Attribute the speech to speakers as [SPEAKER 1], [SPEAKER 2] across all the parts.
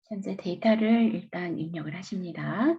[SPEAKER 1] 현재 데이터를 일단 입력을 하십니다.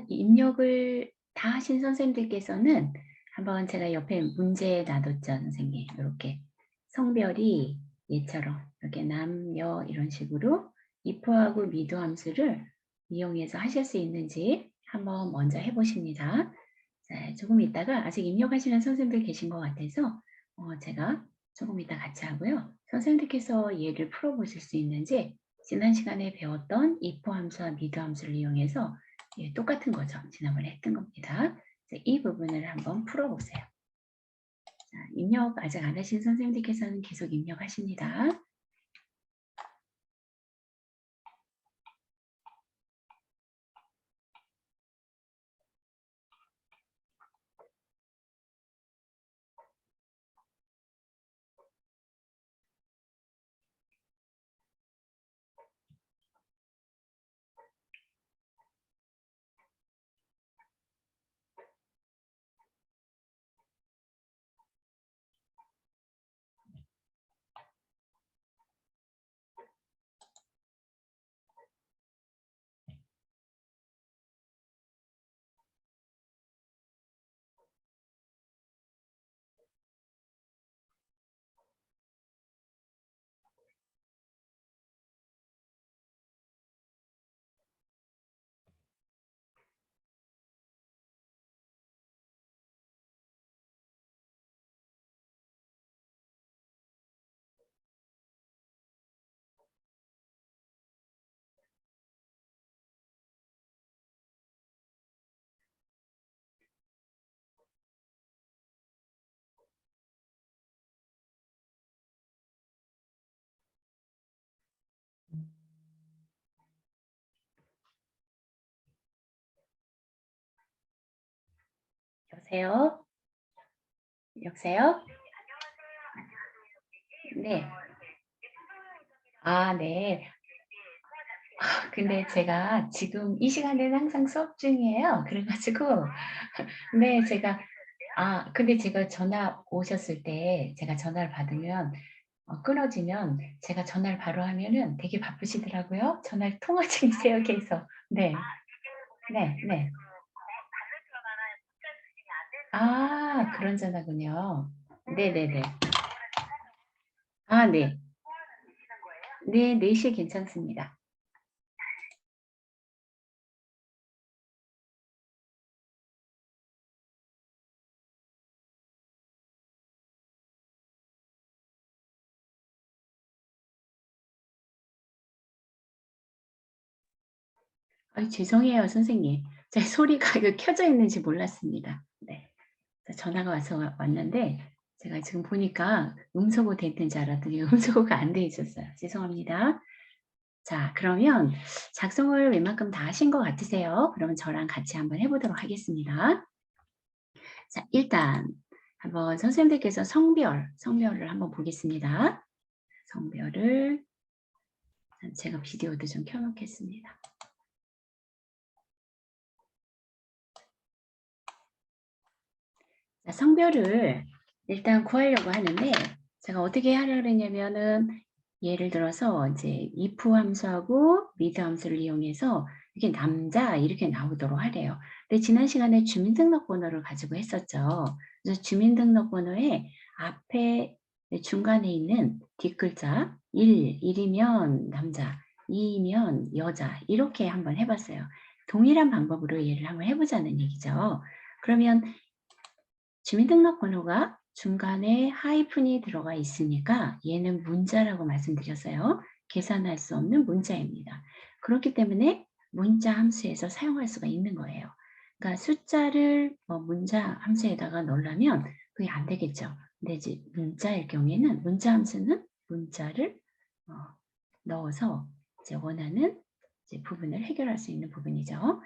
[SPEAKER 1] 입력을 다 하신 선생님들께서는 한번 제가 옆에 문제 놔뒀죠, 선생님. 이렇게 성별이 얘처럼 이렇게 남, 여 이런 식으로 if하고 미도 함수를 이용해서 하실 수 있는지 한번 먼저 해보십니다. 자, 조금 있다가 아직 입력하시는 선생님들 계신 것 같아서 제가 조금 이따 같이 하고요. 선생님들께서 얘를 풀어보실 수 있는지 지난 시간에 배웠던 if 함수와 미도 함수를 이용해서 똑같은 거죠. 지난번에 했던 겁니다. 이 부분을 한번 풀어보세요. 자, 입력 아직 안 하신 선생님들께서는 계속 입력하십니다. 여보세요? 여보세요? 네. 아, 네. 근데 제가 지금 이 시간에는 항상 수업 중이에요. 그래 가지고 네, 근데 제가 전화 오셨을 때 제가 전화를 받으면 끊어지면 제가 전화를 바로 하면은 되게 바쁘시더라고요. 전화 통화 중이세요 계속. 네. 네. 네. 아, 그런 전화군요. 네네네. 아, 네. 네, 4 시에 괜찮습니다. 죄송해요 선생님. 제 소리가 이거 켜져 있는지 몰랐습니다. 네. 전화가 왔는데 제가 지금 보니까 음소거 됐는 줄 알았더니 음소거가 안 돼 있었어요. 죄송합니다. 자, 그러면 작성을 웬만큼 다 하신 것 같으세요? 그러면 저랑 같이 한번 해 보도록 하겠습니다. 자, 일단 한번 선생님들께서 성별을 한번 보겠습니다. 성별을 제가 비디오도 좀 켜 놓겠습니다. 자, 성별을 일단 구하려고 하는데 제가 어떻게 하려고 그랬냐면은 예를 들어서 이제 if 함수하고 mid 함수를 이용해서 이게 남자 이렇게 나오도록 하래요. 근데 지난 시간에 주민등록번호를 가지고 했었죠. 그래서 주민등록번호에 앞에 중간에 있는 뒷글자 1이면 남자, 2이면 여자 이렇게 한번 해봤어요. 동일한 방법으로 얘를 한번 해보자는 얘기죠. 그러면 주민등록번호가 중간에 하이픈이 들어가 있으니까 얘는 문자라고 말씀드렸어요. 계산할 수 없는 문자입니다. 그렇기 때문에 문자 함수에서 사용할 수가 있는 거예요. 그러니까 숫자를 문자 함수에다가 넣으려면 그게 안 되겠죠. 근데 이제 문자일 경우에는 문자 함수는 문자를 넣어서 이제 원하는 이제 부분을 해결할 수 있는 부분이죠.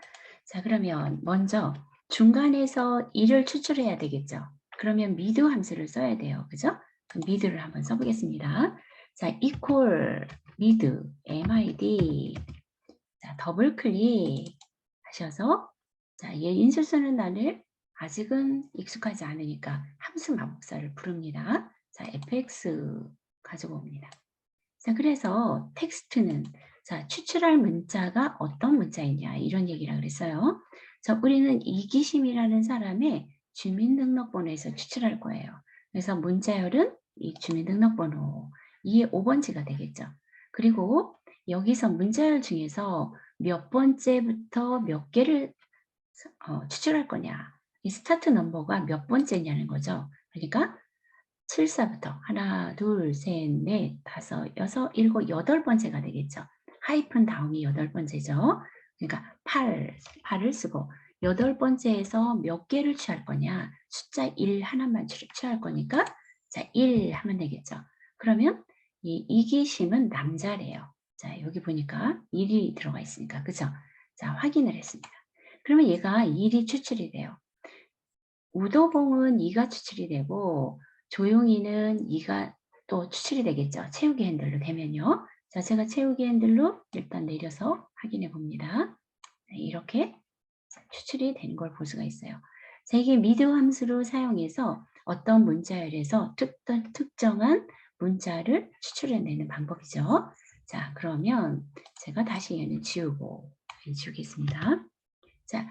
[SPEAKER 1] 자, 그러면 먼저 중간에서 1을 추출해야 되겠죠. 그러면 mid 함수를 써야 돼요. 그죠? 그럼 mid를 한번 써보겠습니다. 자, equal mid, mid. 자, 더블 클릭 하셔서 자, 얘 인수 쓰는 단을 아직은 익숙하지 않으니까 함수 마법사를 부릅니다. 자, fx 가지고 옵니다. 자, 그래서 텍스트는 자, 추출할 문자가 어떤 문자이냐 이런 얘기라 그랬어요. 자, 우리는 이기심이라는 사람의 주민등록번호에서 추출할 거예요. 그래서 문자열은 이 주민등록번호 이게 5번지가 되겠죠. 그리고 여기서 문자열 중에서 몇 번째부터 몇 개를 추출할 거냐. 이 스타트 넘버가 몇 번째냐는 거죠. 그러니까 7사부터 하나, 둘, 셋, 넷, 다섯, 여섯, 일곱, 8번째가 되겠죠. 하이픈 다음이 8번째죠. 그러니까 8을 쓰고 8번째에서 몇 개를 취할 거냐? 숫자 1 하나만 취할 거니까 자, 1 하면 되겠죠. 그러면 이 이기심은 남자래요. 자, 여기 보니까 1이 들어가 있으니까. 그죠? 자, 확인을 했습니다. 그러면 얘가 1이 추출이 돼요. 우도봉은 2가 추출이 되고 조용히는 2가 또 추출이 되겠죠. 채우기 핸들로 되면요. 자, 제가 채우기 핸들로 일단 내려서 확인해 봅니다. 이렇게 추출이 되는 걸 볼 수가 있어요. 자, 이게 미드 함수를 사용해서 어떤 문자열에서 특정한 문자를 추출해내는 방법이죠. 자, 그러면 제가 다시 얘는 지우겠습니다. 자,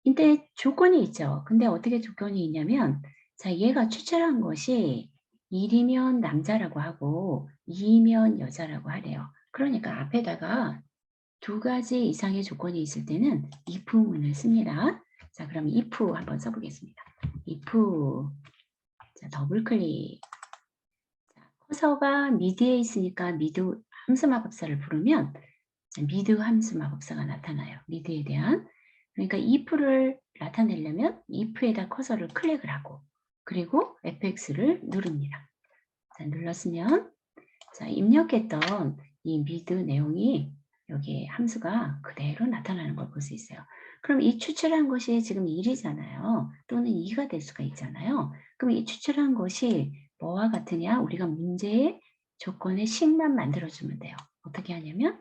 [SPEAKER 1] 이때 조건이 있죠. 근데 어떻게 조건이 있냐면, 자, 얘가 추출한 것이 1이면 남자라고 하고 2이면 여자라고 하래요. 그러니까 앞에다가 2가지 이상의 조건이 있을 때는 if문을 씁니다. 자, 그럼 if 한번 써보겠습니다. if, 자, 더블 클릭. 자, 커서가 미드에 있으니까 미드 함수 마법사를 부르면 미드 함수 마법사가 나타나요. 미드에 대한. 그러니까 if를 나타내려면 if에다 커서를 클릭을 하고 그리고 fx를 누릅니다. 자, 눌렀으면 자, 입력했던 이 미드 내용이 여기 함수가 그대로 나타나는 걸 볼 수 있어요. 그럼 이 추출한 것이 지금 1이잖아요. 또는 2가 될 수가 있잖아요. 그럼 이 추출한 것이 뭐와 같으냐? 우리가 문제의 조건의 식만 만들어주면 돼요. 어떻게 하냐면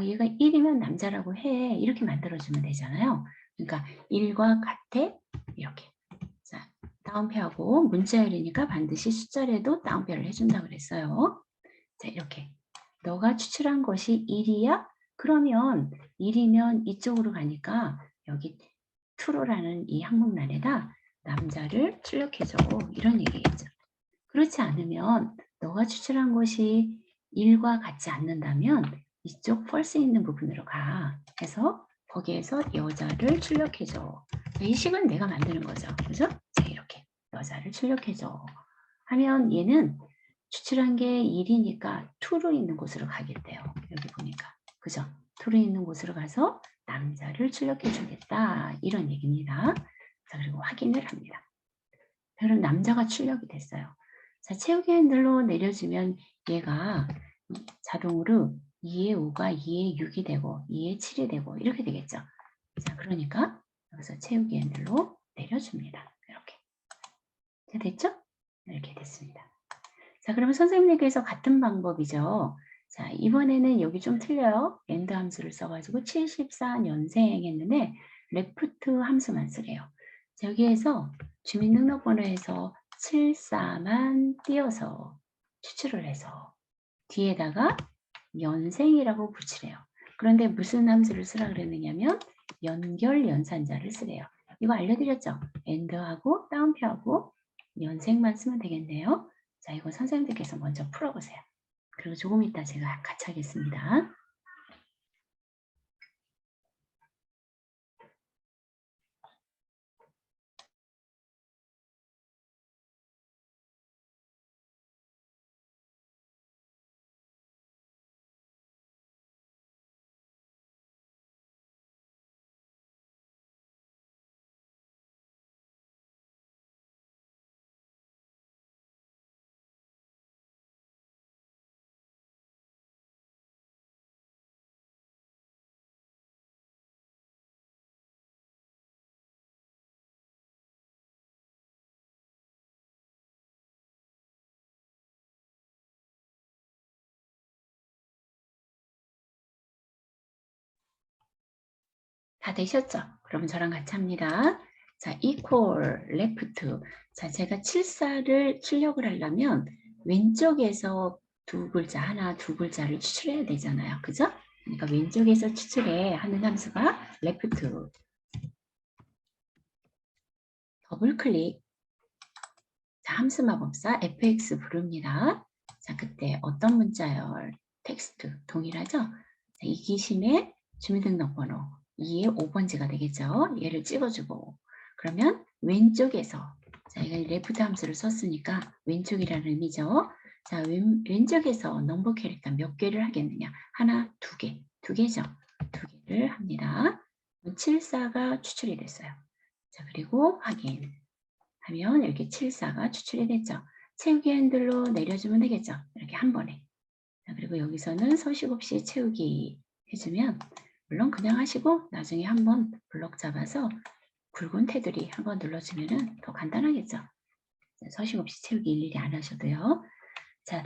[SPEAKER 1] 얘가 1이면 남자라고 해. 이렇게 만들어주면 되잖아요. 그러니까 1과 같아. 이렇게. 자, 다운표하고 문자열이니까 반드시 숫자라도 다운표를 해준다고 그랬어요. 자, 이렇게. 너가 추출한 것이 1이야? 그러면 1이면 이쪽으로 가니까 여기 true라는 이 항목란에다 남자를 출력해줘. 이런 얘기겠죠. 그렇지 않으면 너가 추출한 것이 1과 같지 않는다면 이쪽 false 있는 부분으로 가. 해서 거기에서 여자를 출력해줘. 이 식은 내가 만드는 거죠. 그죠? 자, 이렇게 여자를 출력해줘. 하면 얘는 추출한 게 1이니까 to로 있는 곳으로 가겠대요. 여기 보니까. 그죠? to로 있는 곳으로 가서 남자를 출력해 주겠다. 이런 얘기입니다. 자, 그리고 확인을 합니다. 그럼 남자가 출력이 됐어요. 자, 채우기 핸들로 내려주면 얘가 자동으로 2의 5가 2의 6이 되고 2의 7이 되고 이렇게 되겠죠. 자, 그러니까 여기서 채우기 핸들로 내려줍니다. 이렇게. 자, 됐죠? 이렇게 됐습니다. 자, 그러면 선생님께서 같은 방법이죠. 자, 이번에는 여기 좀 틀려요. 엔드 함수를 써가지고 74년생 했는데 레프트 함수만 쓰래요. 자, 여기에서 주민등록번호에서 74만 띄어서 추출을 해서 뒤에다가 연생이라고 붙이래요. 그런데 무슨 함수를 쓰라 그랬느냐면 연결 연산자를 쓰래요. 이거 알려드렸죠? 엔드하고 다운표하고 연생만 쓰면 되겠네요. 자, 이거 선생님들께서 먼저 풀어보세요. 그리고 조금 이따 제가 같이 하겠습니다. 다 되셨죠? 그럼 저랑 같이 합니다. 자, equal, left. 자, 제가 74를 출력을 하려면 왼쪽에서 두 글자, 하나, 두 글자를 추출해야 되잖아요. 그죠? 그러니까 왼쪽에서 추출해 하는 함수가 left. 더블 클릭. 자, 함수 마법사 fx 부릅니다. 자, 그때 어떤 문자열, 텍스트 동일하죠? 자, 이기심의 주민등록번호 2의 5번지가 되겠죠? 얘를 찍어주고 그러면 왼쪽에서 자, 이거 레프트 함수를 썼으니까 왼쪽이라는 의미죠. 자, 왼쪽에서 넘버 캐릭터 몇 개를 하겠느냐? 하나, 두 개, 두 개죠. 두 개를 합니다. 74가 추출이 됐어요. 자, 그리고 확인하면 이렇게 74가 추출이 됐죠. 채우기 핸들로 내려주면 되겠죠. 이렇게 한 번에. 자, 그리고 여기서는 서식 없이 채우기 해주면, 물론 그냥 하시고 나중에 한번 블럭 잡아서 굵은 테두리 한번 눌러주면 더 간단하겠죠. 자, 서식 없이 채우기 일일이 안 하셔도요. 자,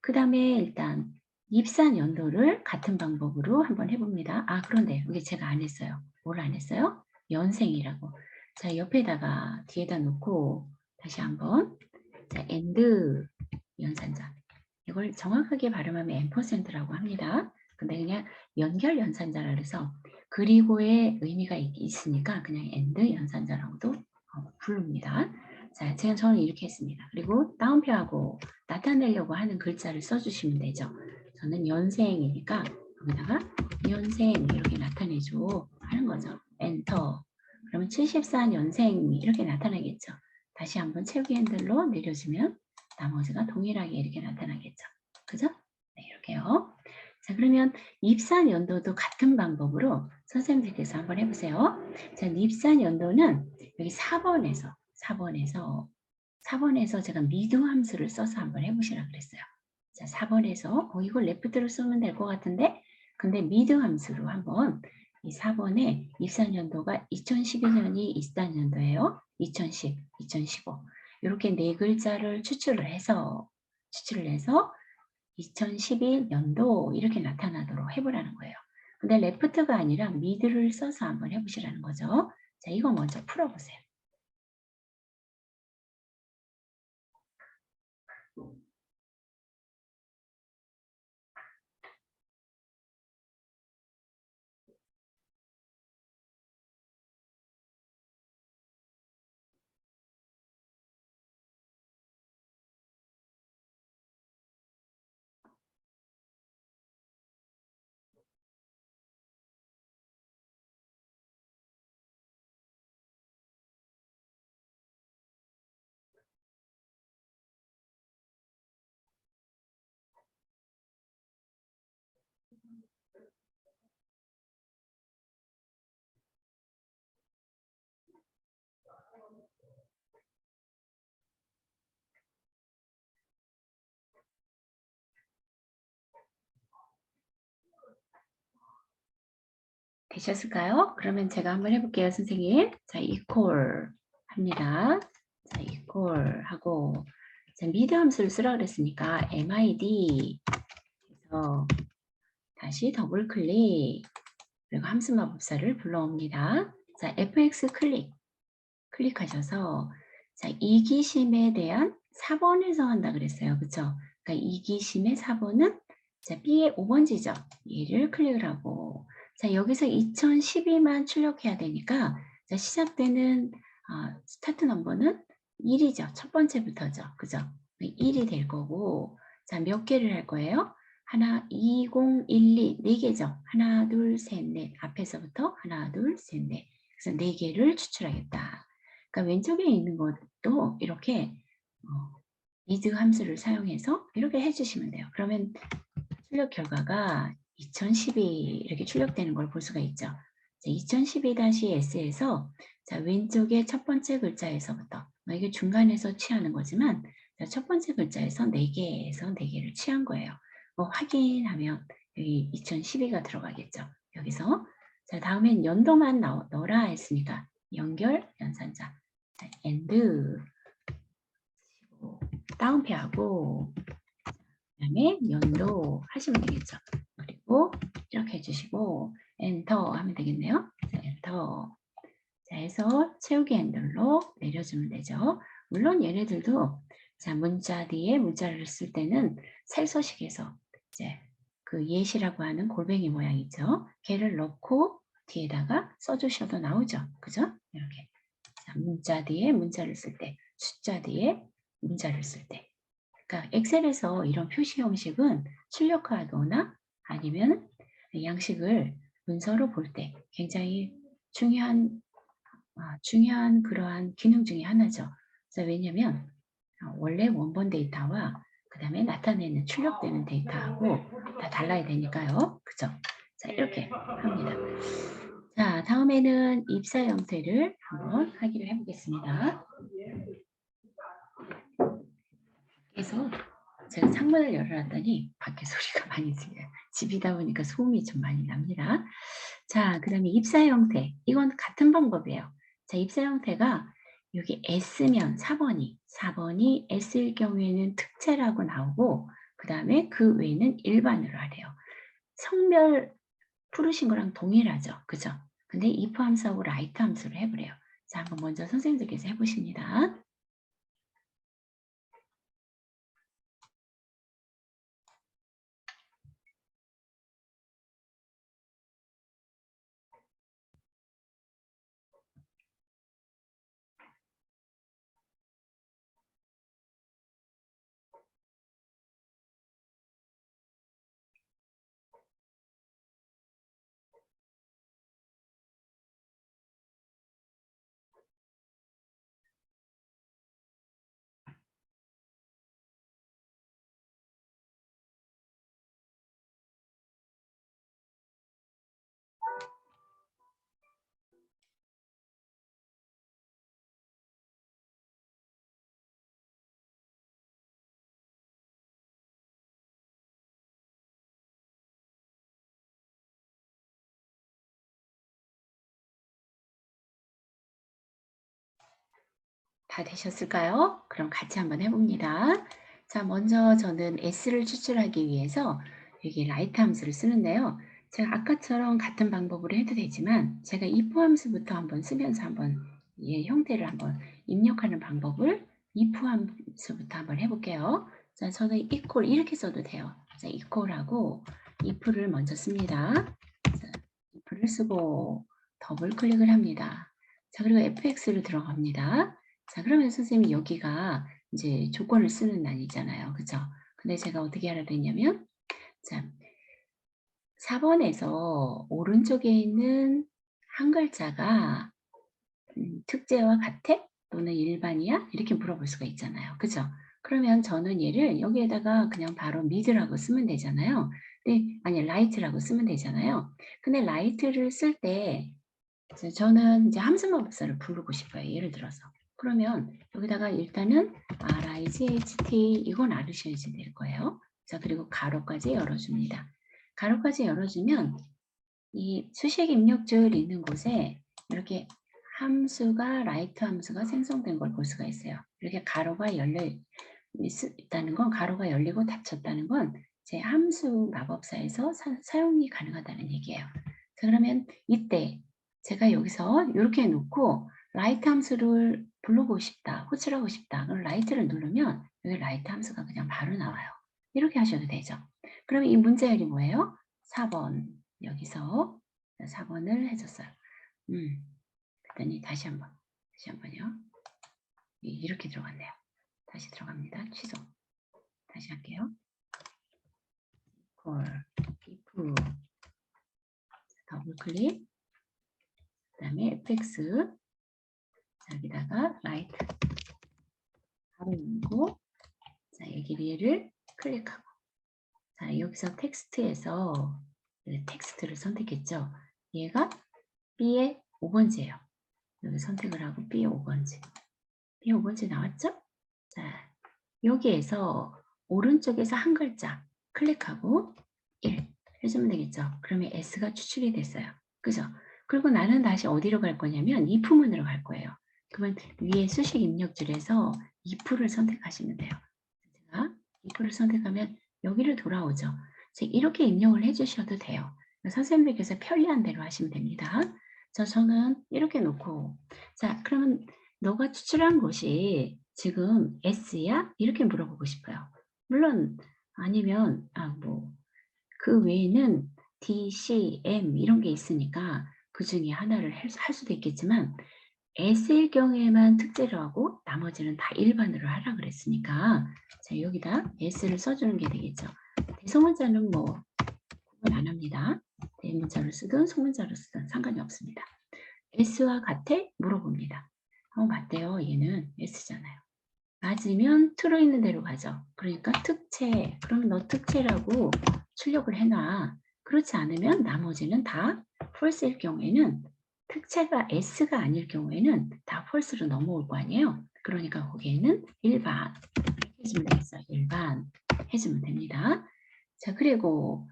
[SPEAKER 1] 그 다음에 일단 입산 연도를 같은 방법으로 한번 해봅니다. 아, 그런데 여기 제가 안 했어요. 뭘 안 했어요? 연생이라고. 자, 옆에다가 뒤에다 놓고 다시 한번, 자, and 연산자. 이걸 정확하게 발음하면 앰퍼센드라고 합니다. 근데 그냥 연결 연산자라 그래서 그리고의 의미가 있으니까 그냥 and 연산자라고도 부릅니다. 자, 저는 이렇게 했습니다. 그리고 따옴표하고 나타내려고 하는 글자를 써주시면 되죠. 저는 연생이니까 여기다가 연생 이렇게 나타내줘 하는 거죠. 엔터. 그러면 74년생 이렇게 나타나겠죠. 다시 한번 채우기 핸들로 내려주면 나머지가 동일하게 이렇게 나타나겠죠. 그죠? 네, 이렇게요. 자, 그러면 입산 연도도 같은 방법으로 선생님들께서 한번 해보세요. 자, 입산 연도는 여기 4번에서 제가 미드 함수를 써서 한번 해보시라 그랬어요. 자, 4번에서 이걸 레프트로 쓰면 될 것 같은데, 근데 미드 함수로 한번 이 4번에 입산 연도가 2012년이 입산 연도예요. 2010, 2015 이렇게 네 글자를 추출을 해서 2011년도 이렇게 나타나도록 해보라는 거예요. 근데 레프트가 아니라 미드를 써서 한번 해보시라는 거죠. 자, 이거 먼저 풀어보세요. 되셨을까요? 그러면 제가 한번 해볼게요, 선생님. 자, equal 합니다. 자, equal 하고, 자, 미드 함수를 쓰라 그랬으니까 mid 해서 다시 더블 클릭, 그리고 함수 마법사를 불러옵니다. 자, fx 클릭하셔서, 자, 이기심에 대한 4번에서 한다 그랬어요. 그쵸? 그러니까 이기심의 4번은 자, B의 5번지죠. 얘를 클릭을 하고, 자, 여기서 2012만 출력해야 되니까, 자, 시작되는 스타트 넘버는 1이죠. 첫 번째부터죠. 그죠? 1이 될 거고, 자, 몇 개를 할 거예요? 2012, 4개죠. 하나, 둘, 셋, 넷. 앞에서부터 하나, 둘, 셋, 넷. 그래서 4개를 추출하겠다. 그러니까 왼쪽에 있는 것도 이렇게 미드 함수를 사용해서 이렇게 해주시면 돼요. 그러면 출력 결과가 2012 이렇게 출력되는 걸 볼 수가 있죠. 2012-S에서 자, 왼쪽에 첫 번째 글자에서부터 이게 중간에서 취하는 거지만 자, 첫 번째 글자에서 4개에서 4개를 취한 거예요. 확인하면 여기 2012가 들어가겠죠. 여기서 자, 다음엔 연도만 넣어라 했으니까 연결 연산자 자, and 다운표하고 그다음에 연도 하시면 되겠죠. 그리고 이렇게 해주시고 엔터 하면 되겠네요. 엔터. 자, 해서 채우기 핸들로 내려주면 되죠. 물론 얘네들도 자, 문자 뒤에 문자를 쓸 때는 셀서식에서 이제 그 예시라고 하는 골뱅이 모양 있죠. 걔를 넣고 뒤에다가 써주셔도 나오죠. 그죠? 이렇게. 자, 문자 뒤에 문자를 쓸 때, 숫자 뒤에 문자를 쓸 때. 그러니까 엑셀에서 이런 표시 형식은 출력하거나 아니면 양식을 문서로 볼 때 굉장히 중요한 그러한 기능 중에 하나죠. 그래서 왜냐하면 원래 원본 데이터와 그 다음에 나타내는 출력되는 데이터하고 다 달라야 되니까요. 그죠? 자, 이렇게 합니다. 자, 다음에는 입사 형태를 한번 하기를 해보겠습니다. 그래서 제가 창문을 열어놨더니 밖에 소리가 많이 들려요. 집이다 보니까 소음이 좀 많이 납니다. 자, 그 다음에 입사 형태. 이건 같은 방법이에요. 자, 입사 형태가 여기 S면 4번이 S일 경우에는 특채라고 나오고 그 다음에 그 외에는 일반으로 하래요. 성별 풀으신 거랑 동일하죠. 그죠? 근데 if 함수하고 write 함수를 해보래요. 자, 한번 먼저 선생님들께서 해보십니다. 다 되셨을까요? 그럼 같이 한번 해봅니다. 자, 먼저 저는 S를 추출하기 위해서 여기 write 함수를 쓰는데요. 제가 아까처럼 같은 방법으로 해도 되지만 제가 if 함수부터 한번 쓰면서 한번 형태를 한번 입력하는 방법을 if 함수부터 한번 해볼게요. 자, 저는 equal 이렇게 써도 돼요. 자, equal하고 if를 먼저 씁니다. 자, if를 쓰고 더블 클릭을 합니다. 자, 그리고 fx를 들어갑니다. 자, 그러면 선생님이 여기가 이제 조건을 쓰는 난이잖아요. 그죠? 근데 제가 어떻게 하라 그랬냐면, 자, 4번에서 오른쪽에 있는 한 글자가 특제와 같아? 또는 일반이야? 이렇게 물어볼 수가 있잖아요. 그죠? 그러면 저는 얘를 여기에다가 그냥 바로 mid라고 쓰면 되잖아요. 근데, 아니, light라고 쓰면 되잖아요. 근데 light를 쓸 때, 저는 이제 함수마법사를 부르고 싶어요. 예를 들어서. 그러면 여기다가 일단은 RIGHT 이건 알으셔야지 될 거예요. 자, 그리고 가로까지 열어줍니다. 가로까지 열어주면 이 수식 입력줄 있는 곳에 이렇게 함수가 라이트 함수가 생성된 걸 볼 수가 있어요. 이렇게 가로가 열려 있다는 건 가로가 열리고 닫혔다는 건 제 함수 마법사에서 사용이 가능하다는 얘기예요. 자, 그러면 이때 제가 여기서 이렇게 놓고 라이트 함수를 불러보고 싶다, 호출하고 싶다. 그럼 라이트를 누르면 여기 라이트 함수가 그냥 바로 나와요. 이렇게 하셔도 되죠. 그러면 이 문제열이 뭐예요? 4번 여기서 4번을 해줬어요. 그랬더니 다시 한번요. 이렇게 들어갔네요. 다시 들어갑니다. 취소. 다시 할게요. if 더블 클릭 그 다음에 fx 여기다가 write 바로 누르고 자 여기 얘를 클릭하고 자 여기서 텍스트에서 텍스트를 선택했죠. 얘가 B의 5번지예요. 여기 선택을 하고 B의 5번지. B의 5번지 나왔죠? 자 여기에서 오른쪽에서 한 글자 클릭하고 1 해주면 되겠죠. 그러면 S가 추출이 됐어요. 그죠? 그리고 나는 다시 어디로 갈 거냐면 if문으로 갈 거예요. 그러면 위에 수식 입력줄에서 if를 선택하시면 돼요. 제가 if를 선택하면 여기를 돌아오죠. 이렇게 입력을 해주셔도 돼요. 선생님들께서 편리한 대로 하시면 됩니다. 저는 이렇게 놓고 자 그러면 너가 추출한 것이 지금 S야? 이렇게 물어보고 싶어요. 물론 아니면 그 외에는 D, C, M 이런 게 있으니까 그 중에 하나를 할 수도 있겠지만 S일 경우에만 특제로 하고 나머지는 다 일반으로 하라 그랬으니까 자 여기다 S를 써주는 게 되겠죠. 대소문자는 뭐 구분 안 합니다. 대문자로 쓰든 소문자로 쓰든 상관이 없습니다. S와 같아? 물어봅니다. 맞대요. 얘는 S잖아요. 맞으면 true로 있는 대로 가죠. 그러니까 특채. 그러면 너 특채라고 출력을 해놔. 그렇지 않으면 나머지는 다 false일 경우에는 특채가 s가 아닐 경우에는 다 false로 넘어올 거 아니에요. 그러니까 거기에는 일반 해주면 되겠어요. 일반 해주면 됩니다. 자, 그리고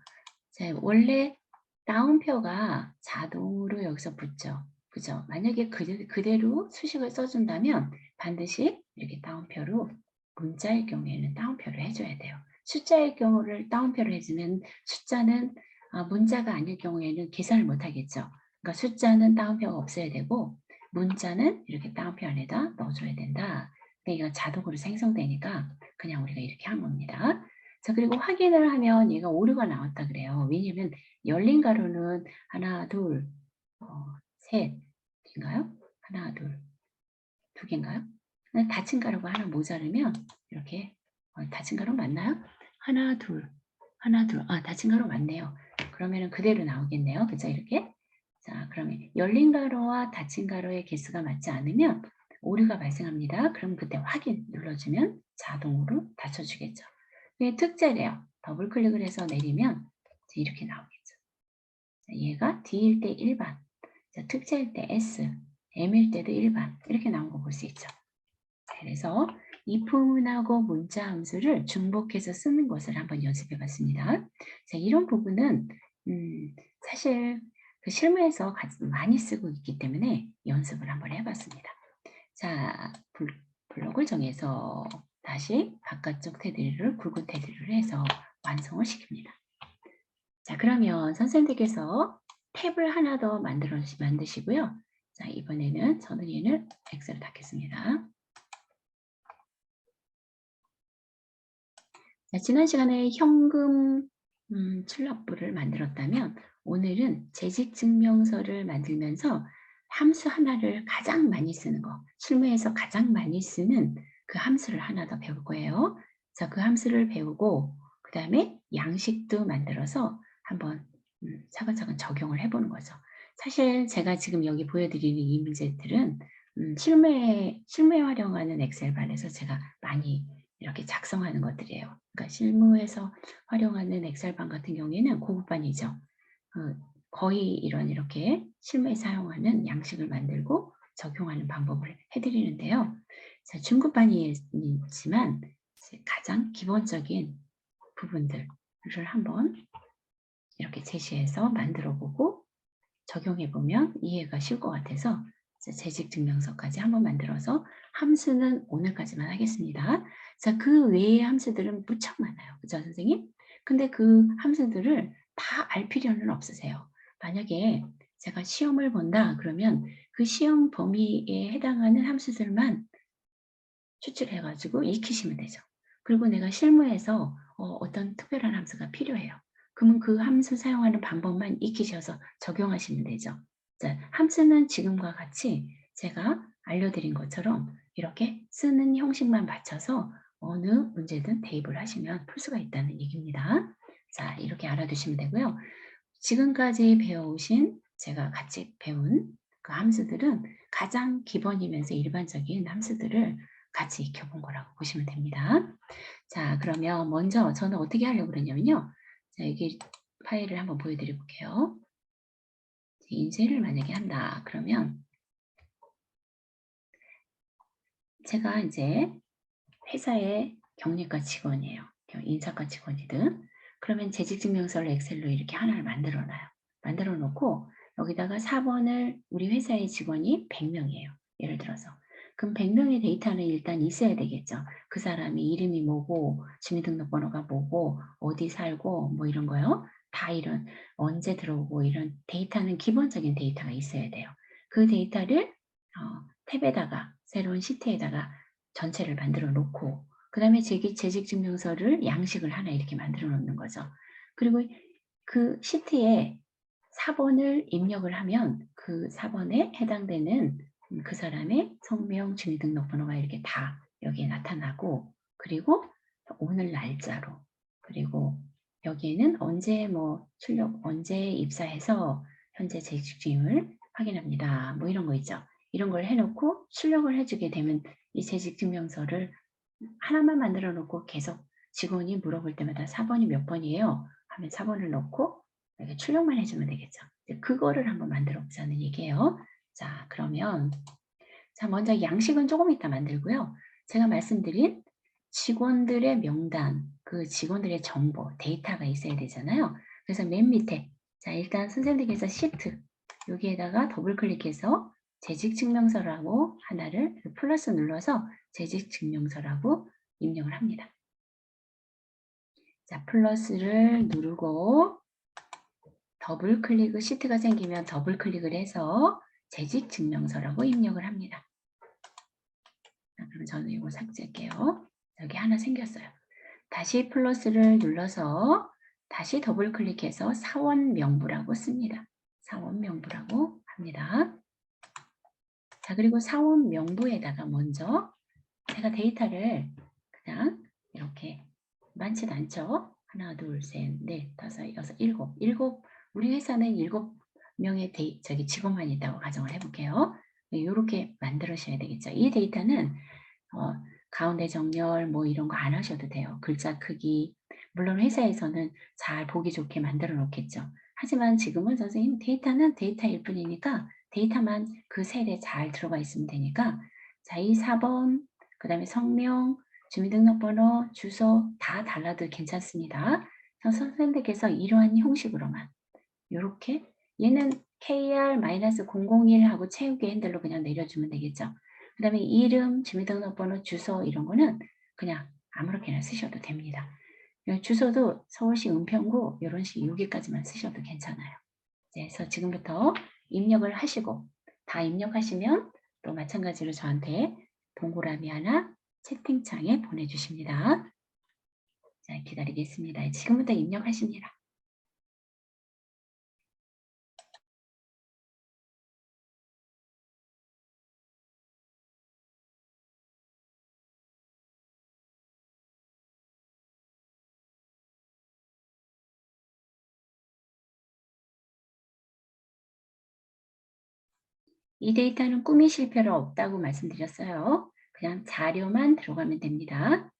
[SPEAKER 1] 자, 원래 다운표가 자동으로 여기서 붙죠. 그죠? 만약에 그대로 수식을 써준다면 반드시 이렇게 다운표로 문자일 경우에는 다운표를 해줘야 돼요. 숫자의 경우를 다운표를 해주면 숫자는 문자가 아닐 경우에는 계산을 못하겠죠. 그러니까 숫자는 다운표가 없어야 되고 문자는 이렇게 다운표 안에다 넣어줘야 된다. 그러니까 자동으로 생성되니까 그냥 우리가 이렇게 한 겁니다. 자, 그리고 확인을 하면 얘가 오류가 나왔다 그래요. 왜냐면 열린 가로는 하나, 둘, 셋인가요? 하나, 둘, 두 개인가요? 닫힌 가로가 하나 모자르면 이렇게 닫힌 가로 맞나요? 하나, 둘, 하나, 둘. 닫힌 가로 맞네요. 그러면은 그대로 나오겠네요. 그죠? 이렇게. 자, 그러면 열린 가로와 닫힌 가로의 개수가 맞지 않으면 오류가 발생합니다. 그럼 그때 확인 눌러주면 자동으로 닫혀주겠죠. 이게 특제래요. 더블 클릭을 해서 내리면 이렇게 나오겠죠. 얘가 D일 때 일반, 특제일 때 S, M일 때도 일반 이렇게 나온 거 볼 수 있죠. 그래서 if문하고 문자 함수를 중복해서 쓰는 것을 한번 연습해 봤습니다. 자, 이런 부분은 사실 그 실무에서 많이 쓰고 있기 때문에 연습을 한번 해봤습니다. 자, 블록을 정해서 다시 바깥쪽 테두리를 굵은 테두리를 해서 완성을 시킵니다. 자, 그러면 선생님께서 탭을 하나 더 만드시고요. 자, 이번에는 저는 얘는 엑셀을 닫겠습니다. 자, 지난 시간에 현금 출납부를 만들었다면 오늘은 재직증명서를 만들면서 함수 하나를 가장 많이 쓰는 거, 실무에서 가장 많이 쓰는 그 함수를 하나 더 배울 거예요. 자, 그 함수를 배우고 그 다음에 양식도 만들어서 한번 차근차근 적용을 해보는 거죠. 사실 제가 지금 여기 보여드리는 이 문제들은 실무에 활용하는 엑셀반에서 제가 많이 이렇게 작성하는 것들이에요. 그러니까 실무에서 활용하는 엑셀반 같은 경우에는 고급반이죠. 거의 이렇게 실무에 사용하는 양식을 만들고 적용하는 방법을 해드리는데요. 자, 중급반이지만 가장 기본적인 부분들을 한번 이렇게 제시해서 만들어 보고 적용해 보면 이해가 쉬울 것 같아서 재직증명서까지 한번 만들어서 함수는 오늘까지만 하겠습니다. 자, 그 외의 함수들은 무척 많아요. 그죠, 선생님? 근데 그 함수들을 다 알 필요는 없으세요. 만약에 제가 시험을 본다 그러면 그 시험 범위에 해당하는 함수들만 추출해가지고 익히시면 되죠. 그리고 내가 실무에서 어떤 특별한 함수가 필요해요. 그러면 그 함수 사용하는 방법만 익히셔서 적용하시면 되죠. 자, 함수는 지금과 같이 제가 알려드린 것처럼 이렇게 쓰는 형식만 맞춰서 어느 문제든 대입을 하시면 풀 수가 있다는 얘기입니다. 자, 이렇게 알아두시면 되고요. 지금까지 배워오신 제가 같이 배운 그 함수들은 가장 기본이면서 일반적인 함수들을 같이 익혀본 거라고 보시면 됩니다. 자, 그러면 먼저 저는 어떻게 하려고 그러냐면요. 자, 여기 파일을 한번 보여드려 볼게요. 인쇄를 만약에 한다. 그러면 제가 이제 회사의 경리과 직원이에요. 인사과 직원이든. 그러면 재직증명서를 엑셀로 이렇게 하나를 만들어 놔요. 만들어 놓고 여기다가 4번을 우리 회사의 직원이 100명이에요. 예를 들어서. 그럼 100명의 데이터는 일단 있어야 되겠죠. 그 사람이 이름이 뭐고 주민등록번호가 뭐고 어디 살고 뭐 이런 거요. 다 이런 언제 들어오고 이런 데이터는 기본적인 데이터가 있어야 돼요. 그 데이터를 탭에다가 새로운 시트에다가 전체를 만들어 놓고 그 다음에 재직증명서를 양식을 하나 이렇게 만들어 놓는 거죠. 그리고 그 시트에 4번을 입력을 하면 그 4번에 해당되는 그 사람의 성명, 주민등록번호가 이렇게 다 여기에 나타나고 그리고 오늘 날짜로 그리고 여기에는 언제 언제 입사해서 현재 재직증을 확인합니다. 뭐 이런 거 있죠. 이런 걸 해놓고 출력을 해주게 되면 이 재직증명서를 하나만 만들어 놓고 계속 직원이 물어볼 때마다 4번이 몇 번이에요? 하면 4번을 넣고 이렇게 출력만 해주면 되겠죠. 이제 그거를 한번 만들어 보자는 얘기예요. 자, 그러면 자, 먼저 양식은 조금 이따 만들고요. 제가 말씀드린 직원들의 명단, 그 직원들의 정보, 데이터가 있어야 되잖아요. 그래서 맨 밑에 자, 일단 선생님께서 시트 여기에다가 더블 클릭해서 재직증명서라고 하나를 플러스 눌러서 재직증명서라고 입력을 합니다. 자, 플러스를 누르고 더블 클릭, 시트가 생기면 더블 클릭을 해서 재직증명서라고 입력을 합니다. 자, 그럼 저는 이거 삭제할게요. 여기 하나 생겼어요. 다시 플러스를 눌러서 다시 더블 클릭해서 사원 명부라고 씁니다. 사원 명부라고 합니다. 자, 그리고 사원 명부에다가 먼저 제가 데이터를 그냥 이렇게 많지도 않죠. 하나, 둘, 셋, 넷, 다섯, 여섯, 일곱. 우리 회사는 7명의 직원만 있다고 가정을 해볼게요. 이렇게 만들으셔야 되겠죠. 이 데이터는 가운데 정렬 뭐 이런 거 안 하셔도 돼요. 글자 크기. 물론 회사에서는 잘 보기 좋게 만들어 놓겠죠. 하지만 지금은 선생님 데이터는 데이터일 뿐이니까 데이터만 그 셀에 잘 들어가 있으면 되니까 자, 이 4번, 그 다음에 성명, 주민등록번호, 주소 다 달라도 괜찮습니다. 선생님들께서 이러한 형식으로만 이렇게 얘는 KR-001하고 채우기 핸들로 그냥 내려주면 되겠죠. 그 다음에 이름, 주민등록번호, 주소 이런 거는 그냥 아무렇게나 쓰셔도 됩니다. 주소도 서울시 은평구 이런 식 여기까지만 쓰셔도 괜찮아요. 그래서 지금부터 입력을 하시고 다 입력하시면 또 마찬가지로 저한테 동그라미 하나 채팅창에 보내주십니다. 자, 기다리겠습니다. 지금부터 입력하십니다. 이 데이터는 꾸미실 필요 없다고 말씀드렸어요. 그냥 자료만 들어가면 됩니다.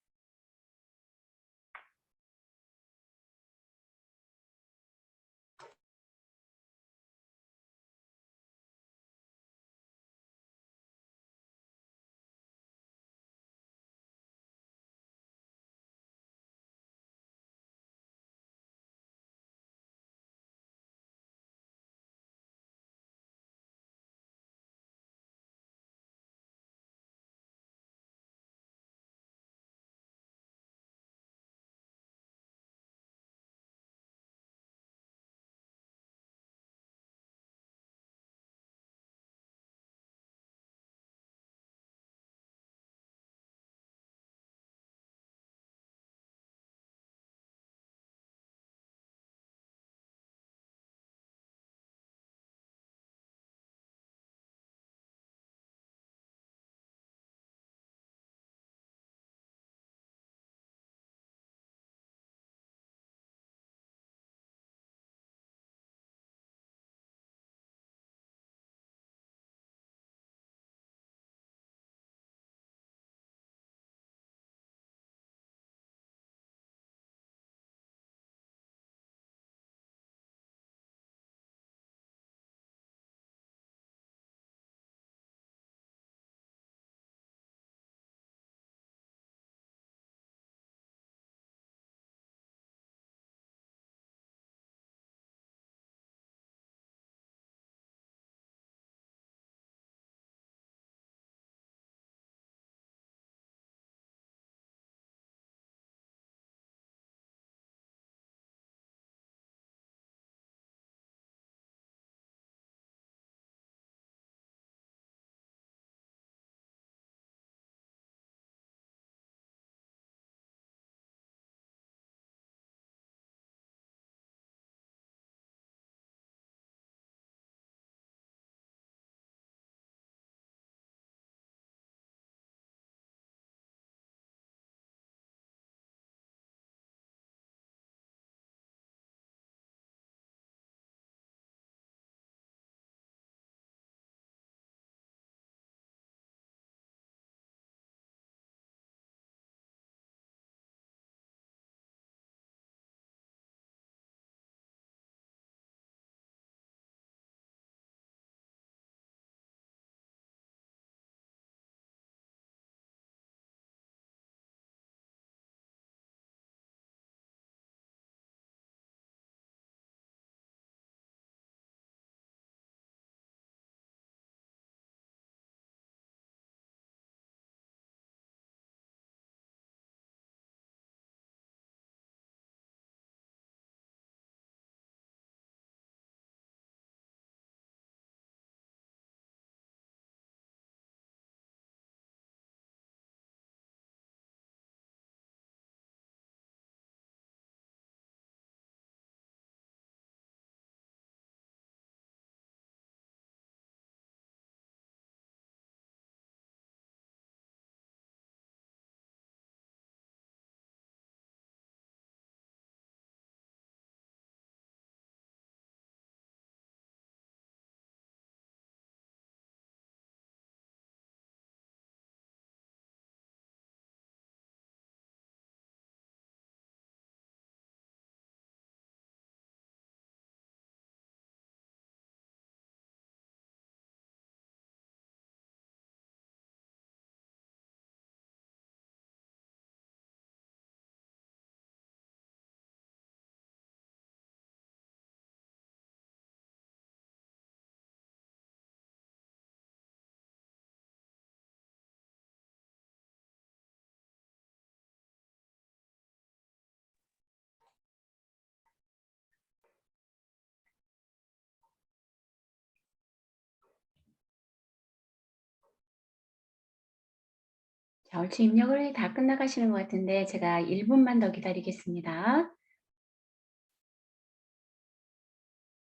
[SPEAKER 1] 자, 얼추 입력을 다 끝나가시는 것 같은데 제가 1분만 더 기다리겠습니다.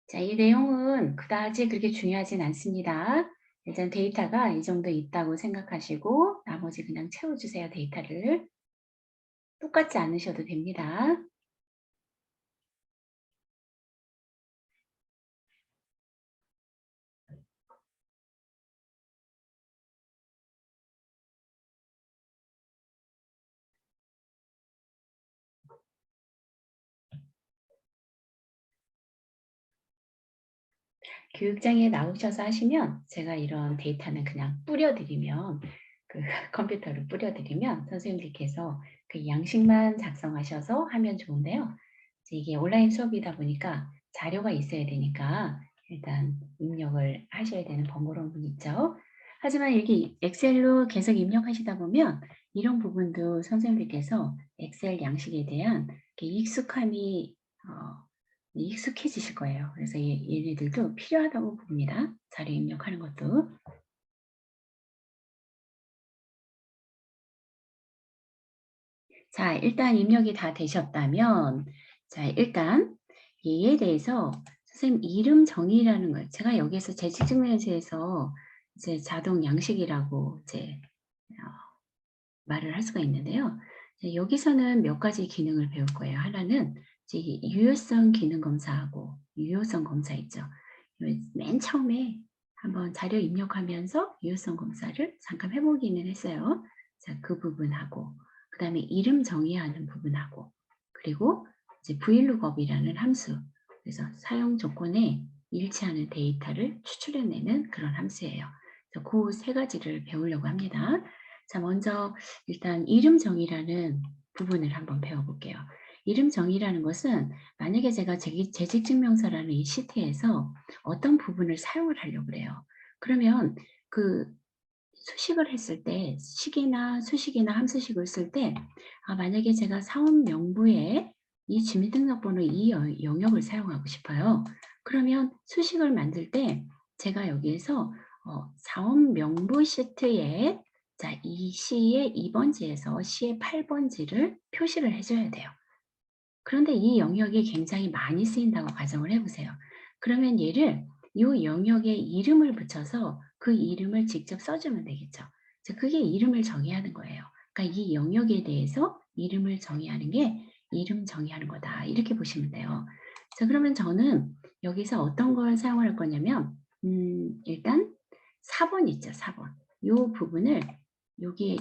[SPEAKER 1] 자, 이 내용은 그다지 그렇게 중요하진 않습니다. 일단 데이터가 이 정도 있다고 생각하시고 나머지 그냥 채워주세요, 데이터를. 똑같지 않으셔도 됩니다. 교육장에 나오셔서 하시면 제가 이런 데이터는 그냥 뿌려드리면 그 컴퓨터로 뿌려드리면 선생님들께서 그 양식만 작성하셔서 하면 좋은데요. 이게 온라인 수업이다 보니까 자료가 있어야 되니까 일단 입력을 하셔야 되는 번거로운 부분이 있죠. 하지만 이렇게 엑셀로 계속 입력하시다 보면 이런 부분도 선생님들께서 엑셀 양식에 대한 익숙함이 익숙해지실 거예요. 그래서 얘네들도 필요하다고 봅니다. 자료 입력하는 것도. 자, 일단 입력이 다 되셨다면, 자, 일단 얘에 대해서 선생님 이름 정의라는 걸 제가 여기에서 재직증명서에서 이제 자동 양식이라고 이제 말을 할 수가 있는데요. 여기서는 몇 가지 기능을 배울 거예요. 하나는 이제 유효성 기능 검사하고 유효성 검사 있죠. 맨 처음에 한번 자료 입력하면서 유효성 검사를 잠깐 해보기는 했어요. 자, 그 부분하고 그다음에 이름 정의하는 부분하고 그리고 이제 vlookup이라는 함수. 그래서 사용 조건에 일치하는 데이터를 추출해내는 그런 함수예요. 그 세 가지를 배우려고 합니다. 자, 먼저 일단 이름 정의라는 부분을 한번 배워볼게요. 이름 정의라는 것은 만약에 제가 재직증명서라는 이 시트에서 어떤 부분을 사용을 하려고 그래요. 그러면 그 수식을 했을 때 식이나 수식이나 함수식을 쓸 때 만약에 제가 사업 명부에 이 주민등록번호 이 영역을 사용하고 싶어요. 그러면 수식을 만들 때 제가 여기에서 사업 명부 시트에 자, 이 C의 2번지에서 C의 8번지를 표시를 해줘야 돼요. 그런데 이 영역이 굉장히 많이 쓰인다고 가정을 해보세요. 그러면 얘를 이 영역에 이름을 붙여서 그 이름을 직접 써주면 되겠죠. 그게 이름을 정의하는 거예요. 그러니까 이 영역에 대해서 이름을 정의하는 게 이름 정의하는 거다. 이렇게 보시면 돼요. 자, 그러면 저는 여기서 어떤 걸 사용을 할 거냐면 일단 4번 있죠. 4번. 이 부분을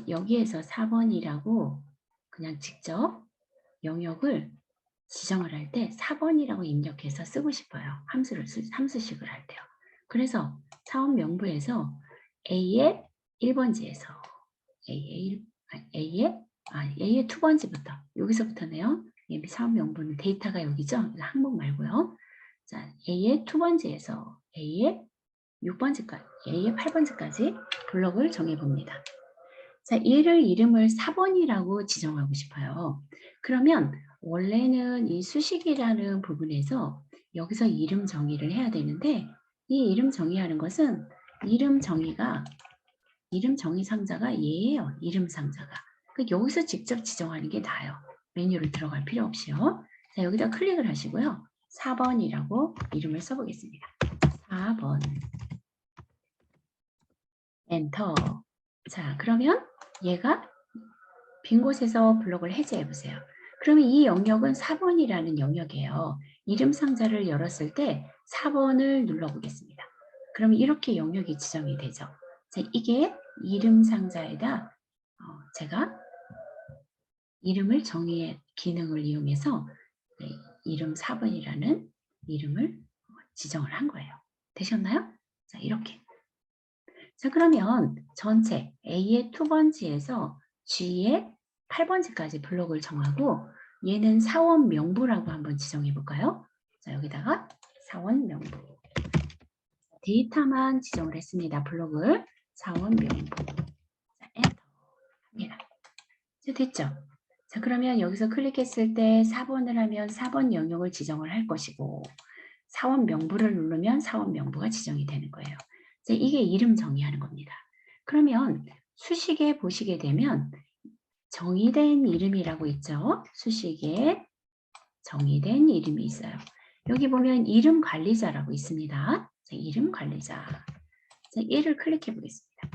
[SPEAKER 1] 여기에서 4번이라고 그냥 직접 영역을 지정을 할 때 4번이라고 입력해서 쓰고 싶어요. 함수식을 할 때요. 그래서 사업 명부에서 A의 1번지에서 A의 2번지부터 여기서부터네요. 사업 명부는 데이터가 여기죠. 항목 말고요. 자, A의 2번지에서 A의 6번지까지, A의 8번지까지 블록을 정해봅니다. 자, 얘를 이름을 4번이라고 지정하고 싶어요. 그러면 원래는 이 수식이라는 부분에서 여기서 이름 정의를 해야 되는데 이 이름 정의하는 것은 이름 정의 상자가 얘예요. 이름 상자가. 그러니까 여기서 직접 지정하는 게 나아요. 메뉴를 들어갈 필요 없이요. 자, 여기다 클릭을 하시고요. 4번이라고 이름을 써보겠습니다. 4번. 엔터. 자, 그러면 얘가 빈 곳에서 블록을 해제해 보세요. 그러면 이 영역은 4번이라는 영역이에요. 이름 상자를 열었을 때 4번을 눌러보겠습니다. 그러면 이렇게 영역이 지정이 되죠. 자, 이게 이름 상자에다 제가 이름을 정의의 기능을 이용해서 이름 4번이라는 이름을 지정을 한 거예요. 되셨나요? 자, 이렇게. 자, 그러면 전체 A의 2번지에서 G의 8번지까지 블록을 정하고 얘는 사원 명부라고 한번 지정해 볼까요? 자, 여기다가 사원 명부. 데이터만 지정을 했습니다. 블록을. 사원 명부. 자, 엔터 합니다. 자, 됐죠? 자, 그러면 여기서 클릭했을 때 4번을 하면 4번 영역을 지정을 할 것이고 사원 명부를 누르면 사원 명부가 지정이 되는 거예요. 이게 이름 정의하는 겁니다. 그러면 수식에 보시게 되면 정의된 이름이라고 있죠. 수식에 정의된 이름이 있어요. 여기 보면 이름 관리자라고 있습니다. 자, 이름 관리자. 자, 얘를 클릭해 보겠습니다.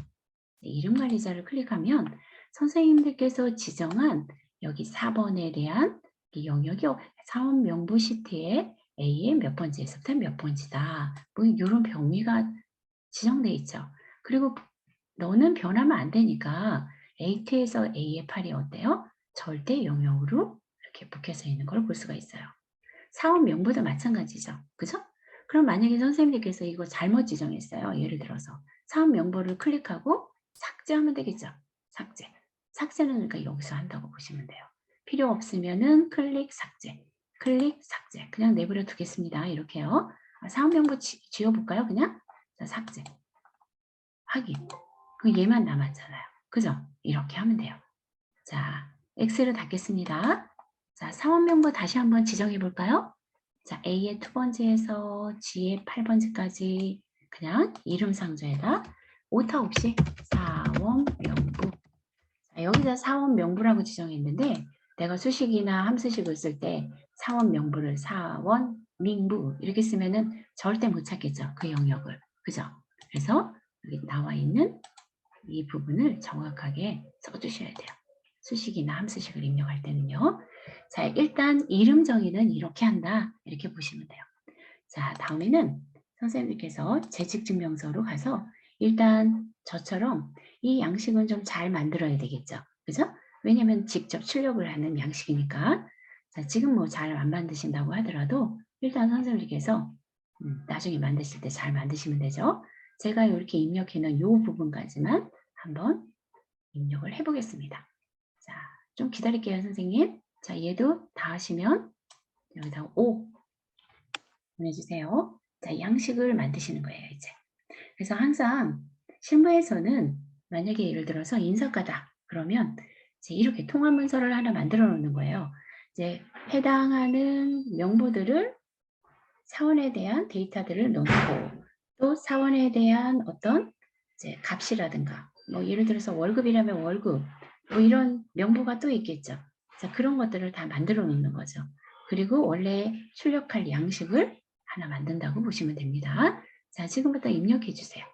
[SPEAKER 1] 이름 관리자를 클릭하면 선생님들께서 지정한 여기 4번에 대한 이 영역이 사원 명부 시트에 A의 몇 번지에서부터 몇 번지다. 뭐 이런 병위가 지정돼 있죠. 그리고 너는 변하면 안 되니까 A2에서 A의 8이 어때요? 절대 영역으로 이렇게 묶여져 있는 걸 볼 수가 있어요. 사원 명부도 마찬가지죠. 그죠? 그럼 만약에 선생님께서 이거 잘못 지정했어요. 예를 들어서 사원 명부를 클릭하고 삭제하면 되겠죠. 삭제. 삭제는 그러니까 여기서 한다고 보시면 돼요. 필요 없으면은 클릭 삭제. 클릭 삭제. 그냥 내버려 두겠습니다. 이렇게요. 사원 명부 지워볼까요? 그냥? 자, 삭제. 확인. 그 얘만 남았잖아요. 그죠? 이렇게 하면 돼요. 자, X를 닫겠습니다. 자, 사원 명부 다시 한번 지정해 볼까요? 자, A의 2번지에서 G의 8번지까지 그냥 이름 상자에다 오타 없이 사원 명부. 자, 여기다 사원 명부라고 지정했는데 내가 수식이나 함수식을 쓸 때 사원 명부를 사원 명부 이렇게 쓰면은 절대 못 찾겠죠. 그 영역을. 그죠? 그래서 여기 나와 있는 이 부분을 정확하게 써주셔야 돼요. 수식이나 함수식을 입력할 때는요. 자, 일단 이름 정의는 이렇게 한다. 이렇게 보시면 돼요. 자, 다음에는 선생님께서 재직증명서로 가서 일단 저처럼 이 양식은 좀 잘 만들어야 되겠죠. 그죠? 왜냐면 직접 출력을 하는 양식이니까. 자, 지금 뭐 잘 안 만드신다고 하더라도 일단 선생님께서 나중에 만드실 때 잘 만드시면 되죠. 제가 이렇게 입력해 놓은 이 부분까지만 한번 입력을 해 보겠습니다. 자, 좀 기다릴게요, 선생님. 자, 얘도 다 하시면 여기다 5 보내주세요. 자, 양식을 만드시는 거예요, 이제. 그래서 항상 실무에서는 만약에 예를 들어서 인사과다. 그러면 이제 이렇게 통합 문서를 하나 만들어 놓는 거예요. 이제 해당하는 명부들을 사원에 대한 데이터들을 넣고 또 사원에 대한 어떤 이제 값이라든가 뭐 예를 들어서 월급이라면 월급 뭐 이런 명부가 또 있겠죠. 자, 그런 것들을 다 만들어 놓는 거죠. 그리고 원래 출력할 양식을 하나 만든다고 보시면 됩니다. 자, 지금부터 입력해 주세요.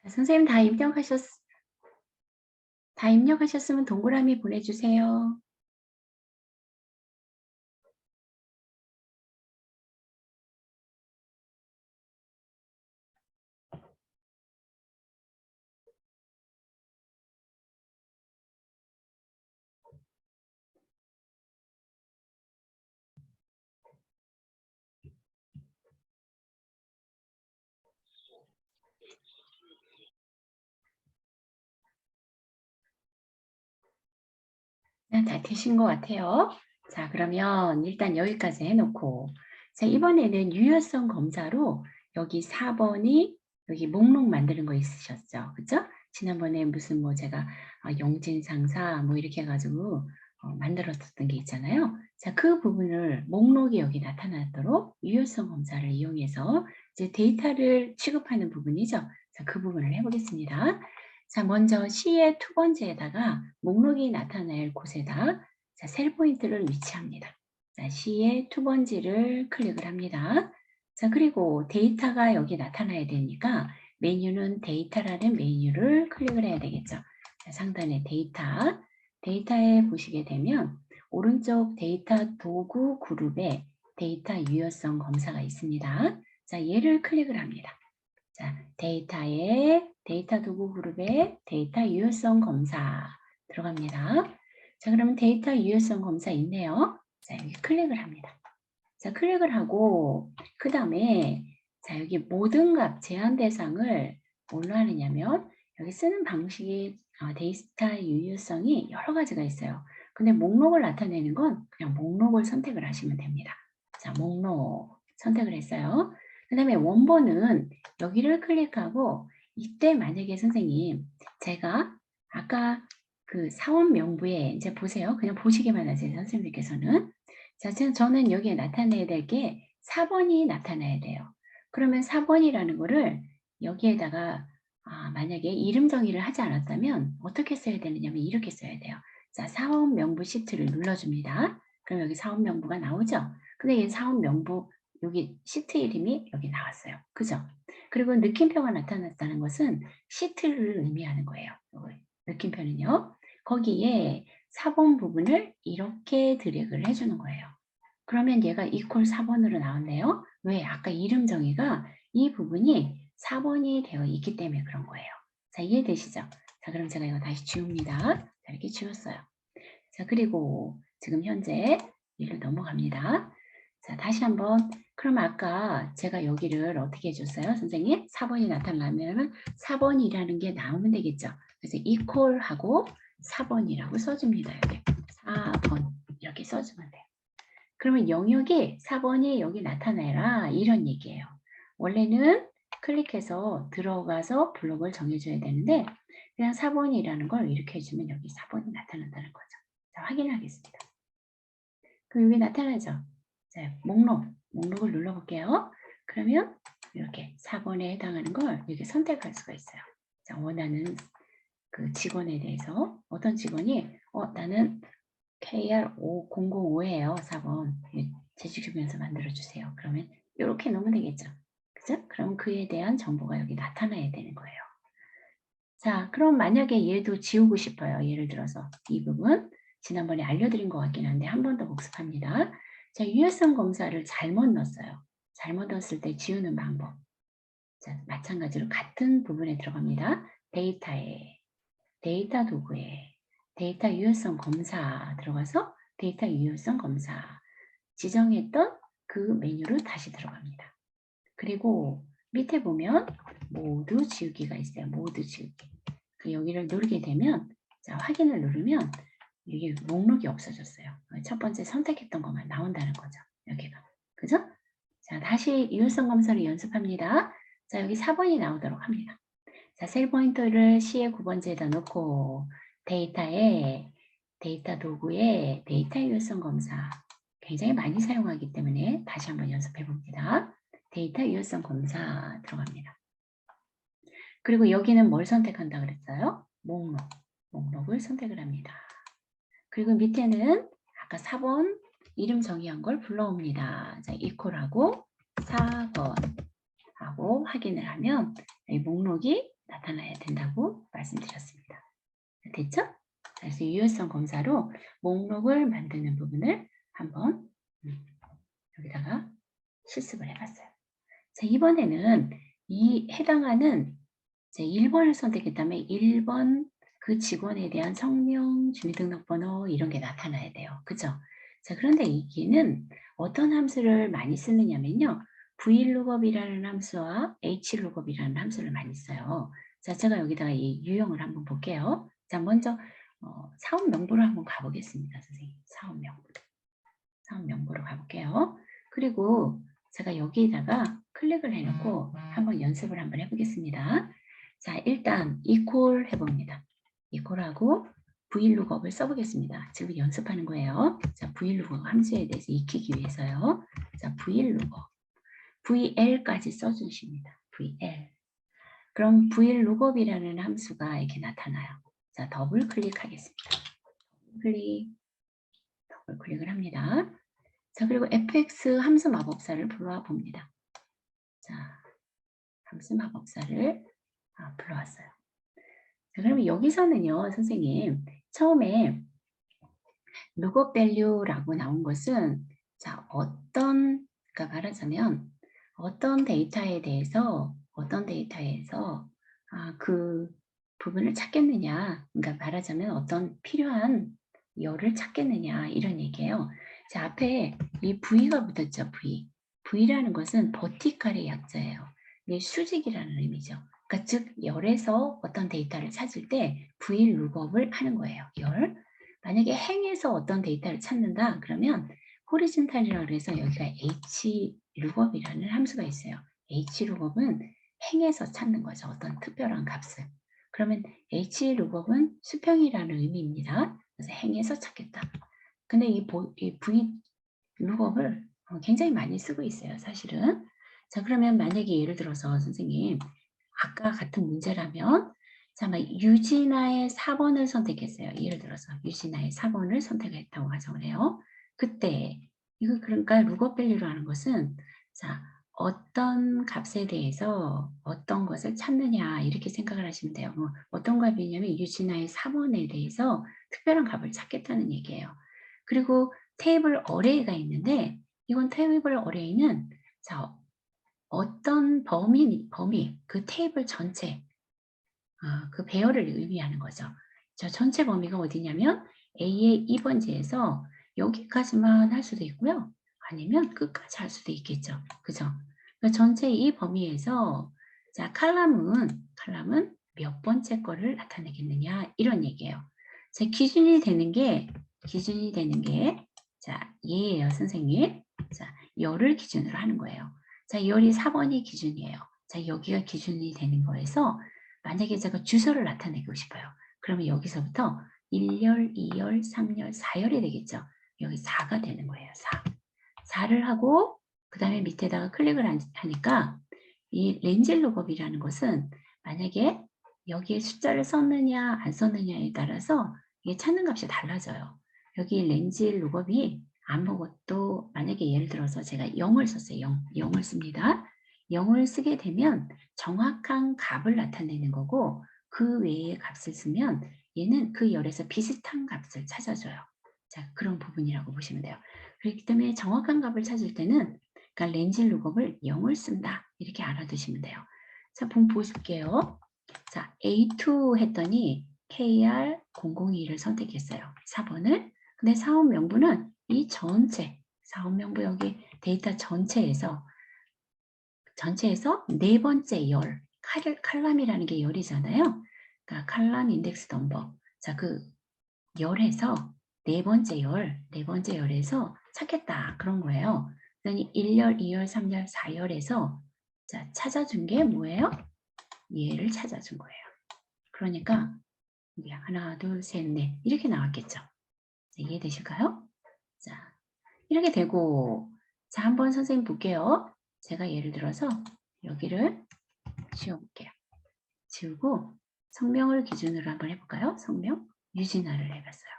[SPEAKER 1] 자, 선생님 다 입력하셨으면 동그라미 보내주세요. 다 되신 것 같아요. 자, 그러면 일단 여기까지 해놓고, 자, 이번에는 유효성 검사로 여기 4번이 여기 목록 만드는 거 있으셨죠? 그죠? 지난번에 무슨 뭐 제가 영진상사 뭐 이렇게 해가지고 만들었던 게 있잖아요. 자, 그 부분을 목록이 여기 나타나도록 유효성 검사를 이용해서 이제 데이터를 취급하는 부분이죠. 자, 그 부분을 해보겠습니다. 자, 먼저 C의 두 번째에다가 목록이 나타날 곳에다 자, 셀 포인트를 위치합니다. 자, C의 두 번째를 클릭을 합니다. 자, 그리고 데이터가 여기 나타나야 되니까 메뉴는 데이터라는 메뉴를 클릭을 해야 되겠죠. 자, 상단에 데이터에 보시게 되면 오른쪽 데이터 도구 그룹에 데이터 유효성 검사가 있습니다. 자, 얘를 클릭을 합니다. 자, 데이터 도구 그룹에 데이터 유효성 검사 들어갑니다. 자, 그러면 데이터 유효성 검사 있네요. 자, 여기 클릭을 합니다. 자, 클릭을 하고 그 다음에 자, 여기 모든 값 제한 대상을 뭘로 하느냐면 여기 쓰는 방식이 데이터 유효성이 여러 가지가 있어요. 근데 목록을 나타내는 건 그냥 목록을 선택을 하시면 됩니다. 자, 목록 선택을 했어요. 그 다음에 원본은 여기를 클릭하고 이때 만약에 선생님 제가 아까 그 사원 명부에 이제 보세요. 그냥 보시기만 하세요. 선생님께서는. 자, 저는 여기에 나타내야 될 게 4번이 나타나야 돼요. 그러면 4번이라는 거를 여기에다가 만약에 이름 정의를 하지 않았다면 어떻게 써야 되느냐면 이렇게 써야 돼요. 자, 사원 명부 시트를 눌러줍니다. 그럼 여기 사원 명부가 나오죠? 근데 이 사원 명부 여기 시트 이름이 여기 나왔어요. 그죠? 그리고 느낌표가 나타났다는 것은 시트를 의미하는 거예요. 느낌표는요. 거기에 4번 부분을 이렇게 드래그를 해주는 거예요. 그러면 얘가 equal 4번으로 나왔네요. 왜? 아까 이름 정의가 이 부분이 4번이 되어 있기 때문에 그런 거예요. 자, 이해되시죠? 자, 그럼 제가 이거 다시 지웁니다. 자, 이렇게 지웠어요. 자, 그리고 지금 현재 일로 넘어갑니다. 자, 다시 한번. 그럼 아까 제가 여기를 어떻게 해줬어요? 선생님? 4번이 나타나면 4번이라는 게 나오면 되겠죠. 그래서 equal하고 4번이라고 써줍니다. 여기 4번 이렇게 써주면 돼요. 그러면 영역이 4번이 여기 나타내라 이런 얘기예요. 원래는 클릭해서 들어가서 블록을 정해줘야 되는데 그냥 4번이라는 걸 이렇게 해주면 여기 4번이 나타난다는 거죠. 자, 확인하겠습니다. 그럼 여기 나타나죠? 자, 목록을 눌러볼게요. 그러면 이렇게 4번에 해당하는 걸 이렇게 선택할 수가 있어요. 자, 원하는 그 직원에 대해서 어떤 직원이 나는 KR5005예요. 4번. 제주주면서 만들어주세요. 그러면 이렇게 넣으면 되겠죠. 그죠? 그럼 그에 대한 정보가 여기 나타나야 되는 거예요. 자, 그럼 만약에 얘도 지우고 싶어요. 예를 들어서 이 부분 지난번에 알려드린 것 같긴 한데 한 번 더 복습합니다. 자, 유효성 검사를 잘못 넣었어요. 잘못 넣었을 때 지우는 방법. 자, 마찬가지로 같은 부분에 들어갑니다. 데이터 도구에 데이터 유효성 검사 들어가서 데이터 유효성 검사 지정했던 그 메뉴로 다시 들어갑니다. 그리고 밑에 보면 모두 지우기가 있어요. 모두 지우기. 여기를 누르게 되면 자, 확인을 누르면 이게 목록이 없어졌어요. 첫 번째 선택했던 것만 나온다는 거죠. 여기가. 그죠? 자, 다시 유효성 검사를 연습합니다. 자, 여기 4번이 나오도록 합니다. 자, 셀 포인터를 C의 9번째에다 놓고 데이터 도구에 데이터 유효성 검사 굉장히 많이 사용하기 때문에 다시 한번 연습해 봅니다. 데이터 유효성 검사 들어갑니다. 그리고 여기는 뭘 선택한다 그랬어요? 목록을 선택을 합니다. 그리고 밑에는 아까 4번 이름 정의한 걸 불러옵니다. 자, equal하고 4번 하고 확인을 하면 이 목록이 나타나야 된다고 말씀드렸습니다. 됐죠? 자, 그래서 유효성 검사로 목록을 만드는 부분을 한번 여기다가 실습을 해봤어요. 자, 이번에는 이 해당하는 제 1번을 선택했다면 1번 그 직원에 대한 성명, 주민등록번호 이런 게 나타나야 돼요. 그죠? 자, 그런데 여기는 어떤 함수를 많이 쓰느냐면요. vlookup이라는 함수와 hlookup이라는 함수를 많이 써요. 자, 제가 여기다가 이 유형을 한번 볼게요. 자, 먼저 사업 명부로 한번 가보겠습니다, 선생님. 사업 명부로 가볼게요. 그리고 제가 여기에다가 클릭을 해놓고 한번 연습을 한번 해보겠습니다. 자, 일단 equal 해봅니다. equal하고 vlookup을 써보겠습니다. 지금 연습하는 거예요. 자, vlookup 함수에 대해서 익히기 위해서요. 자, vlookup, vl까지 써주십니다. vl. 그럼 vlookup이라는 함수가 이렇게 나타나요. 자, 더블 클릭하겠습니다. 더블 클릭을 합니다. 자, 그리고 fx 함수 마법사를 불러와 봅니다. 자, 함수 마법사를 불러왔어요. 자, 그러면 여기서는요, 선생님, 처음에 lookup value라고 나온 것은 자, 그러니까 말하자면 어떤 데이터에 대해서 그 부분을 찾겠느냐, 그러니까 말하자면 어떤 필요한 열을 찾겠느냐 이런 얘기예요. 자, 앞에 이 V가 붙었죠, V. V라는 것은 버티컬의 약자예요. 이게 수직이라는 의미죠. 그러니까 즉 열에서 어떤 데이터를 찾을 때 vlookup을 하는 거예요. 열. 만약에 행에서 어떤 데이터를 찾는다 그러면 horizontal이라고 해서 여기가 hlookup이라는 함수가 있어요. hlookup은 행에서 찾는 거죠. 어떤 특별한 값을. 그러면 hlookup은 수평이라는 의미입니다. 그래서 행에서 찾겠다. 근데 이 vlookup을 굉장히 많이 쓰고 있어요. 사실은. 자, 그러면 만약에 예를 들어서 선생님 아까 같은 문제라면 자, 유진아의 4번을 선택했어요. 예를 들어서 유진아의 4번을 선택했다고 가정을 해요. 그때 이거 그러니까 룩업 밸류라는 것은 자, 어떤 값에 대해서 어떤 것을 찾느냐 이렇게 생각을 하시면 돼요. 어떤 값이냐면 유진아의 4번에 대해서 특별한 값을 찾겠다는 얘기예요. 그리고 테이블 어레이가 있는데 이건 테이블 어레이는 자, 어떤 범위, 그 테이블 전체, 그 배열을 의미하는 거죠. 자, 전체 범위가 어디냐면 A의 2번지에서 여기까지만 할 수도 있고요. 아니면 끝까지 할 수도 있겠죠. 그죠? 그러니까 전체 이 범위에서 자, 칼럼은 몇 번째 거를 나타내겠느냐 이런 얘기예요. 자, 기준이 되는 게 자, 얘예요, 선생님. 자, 열을 기준으로 하는 거예요. 자, 열이 4번이 기준이에요. 자, 여기가 기준이 되는 거에서 만약에 제가 주소를 나타내고 싶어요. 그러면 여기서부터 1열, 2열, 3열, 4열이 되겠죠. 여기 4가 되는 거예요. 4를 하고 그 다음에 밑에다가 클릭을 하니까 이 렌즈 룩업이라는 것은 만약에 여기에 숫자를 썼느냐 안 썼느냐에 따라서 이게 찾는 값이 달라져요. 여기 렌즈 룩업이 아무것도 만약에 예를 들어서 제가 0을 썼어요. 0을 씁니다. 0을 쓰게 되면 정확한 값을 나타내는 거고 그 외의 값을 쓰면 얘는 그 열에서 비슷한 값을 찾아줘요. 자, 그런 부분이라고 보시면 돼요. 그렇기 때문에 정확한 값을 찾을 때는 그러니까 렌즈 룩업을 0을 쓴다. 이렇게 알아두시면 돼요. 자, 보실게요. 자, A2 했더니 KR002를 선택했어요. 4번을. 근데 사업 명부는 이 전체, 사업 명부 여기 데이터 전체에서 네 번째 열, 칼럼이라는 게 열이잖아요. 그러니까 칼럼 인덱스 넘버. 자, 그 열에서 네 번째 열에서 찾겠다. 그런 거예요. 그러니 1열, 2열, 3열, 4열에서 자, 찾아준 게 뭐예요? 얘를 찾아준 거예요. 그러니까 이게 하나, 둘, 셋, 넷 이렇게 나왔겠죠. 자, 이해되실까요? 자, 이렇게 되고 자, 한번 선생님 볼게요. 제가 예를 들어서 여기를 지워볼게요. 지우고 성명을 기준으로 한번 해볼까요? 성명 유진아를 해봤어요.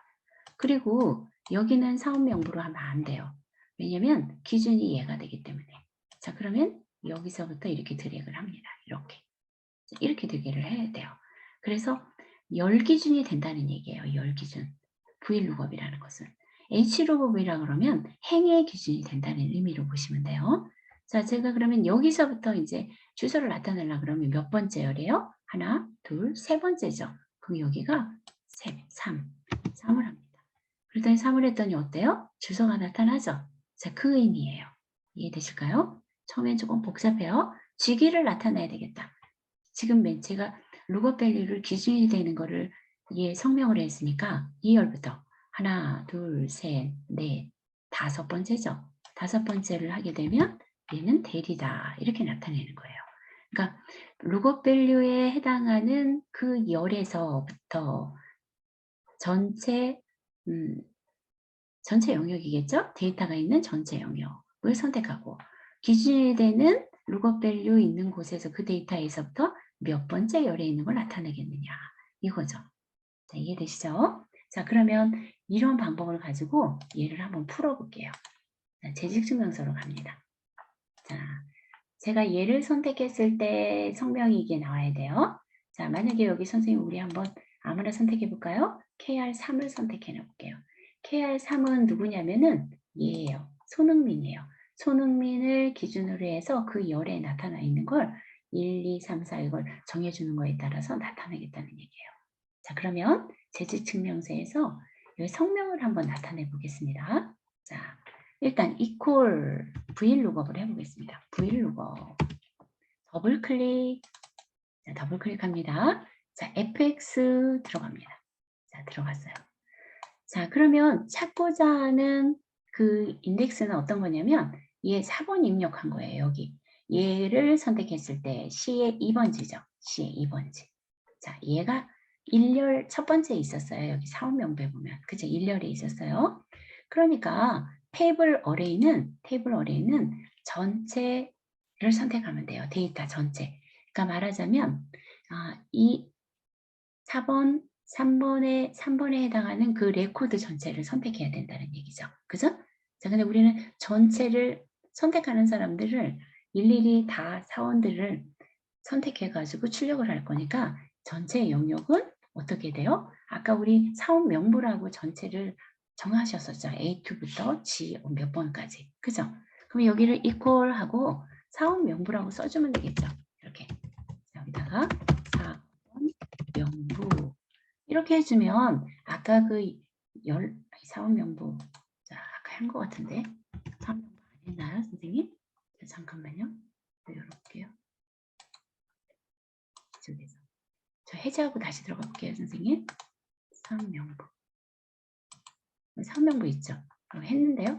[SPEAKER 1] 그리고 여기는 사업 명부로 하면 안 돼요. 왜냐면 기준이 얘가 되기 때문에. 자, 그러면 여기서부터 이렇게 드래그를 합니다. 이렇게. 이렇게 되기를 해야 돼요. 그래서 열 기준이 된다는 얘기예요. 열 기준. VLOOKUP이라는 것은. HLOOKUP이라 그러면 행의 기준이 된다는 의미로 보시면 돼요. 자, 제가 그러면 여기서부터 이제 주소를 나타내려고 그러면 몇 번째 열이에요? 하나, 둘, 세 번째죠. 그럼 여기가 3, 3을 합니다. 그랬더니 3을 했더니 어때요? 주소가 나타나죠? 자, 그 의미예요. 이해되실까요? 처음엔 조금 복잡해요. 주기를 나타내야 되겠다. 지금 제가 룩업 밸류를 기준이 되는 거를 성명을 했으니까 2열부터 하나, 둘, 셋, 넷, 다섯 번째죠. 다섯 번째를 하게 되면 얘는 대리다. 이렇게 나타내는 거예요. 그러니까 룩업 밸류에 해당하는 그 열에서부터 전체 전체 영역이겠죠? 데이터가 있는 전체 영역을 선택하고 기준이 되는 룩업 밸류 있는 곳에서 그 데이터에서부터 몇 번째 열에 있는 걸 나타내겠느냐 이거죠. 자, 이해되시죠? 자, 그러면 이런 방법을 가지고 얘를 한번 풀어볼게요. 자, 재직증명서로 갑니다. 자, 제가 얘를 선택했을 때 성명이 이게 나와야 돼요. 자, 만약에 여기 선생님 우리 한번 아무나 선택해 볼까요? KR3을 선택해 볼게요. KR3은 누구냐면은 얘예요. 손흥민이에요. 손흥민을 기준으로 해서 그 열에 나타나 있는 걸 1, 2, 3, 4 이걸 정해주는 거에 따라서 나타내겠다는 얘기예요. 자, 그러면 재직증명서에서 여기 성명을 한번 나타내 보겠습니다. 자, 일단 equal VLOOKUP을 해보겠습니다. VLOOKUP 더블 클릭, 자, 더블 클릭합니다. 자, fx 들어갑니다. 자, 들어갔어요. 자, 그러면 찾고자 하는 그 인덱스는 어떤 거냐면 얘 4번 입력한 거예요. 여기 얘를 선택했을 때 C의 2번지죠. C의 2번지. 자, 얘가 1열 첫 번째에 있었어요. 여기 사원명부에 보면 그죠? 1열에 있었어요. 그러니까 테이블 어레이는 전체를 선택하면 돼요. 데이터 전체. 그러니까 말하자면 이 4번, 3번에 해당하는 그 레코드 전체를 선택해야 된다는 얘기죠. 그죠? 자, 근데 우리는 전체를 선택하는 사람들을 일일이 다 사원들을 선택해가지고 출력을 할 거니까 전체 영역은 어떻게 돼요? 아까 우리 사원 명부라고 전체를 정하셨었죠. A2부터 G 몇 번까지. 그죠? 그럼 여기를 equal 하고 사원 명부라고 써주면 되겠죠. 이렇게. 여기다가 사원 명부. 이렇게 해주면 아까 그 사원 명부. 자, 아까 한 것 같은데. 사원 명부 안 했나요, 선생님? 자, 잠깐만요. 열어볼게요. 이쪽에서. 저 해제하고 다시 들어가 볼게요, 선생님. 사업명부. 사업명부 있죠? 했는데요.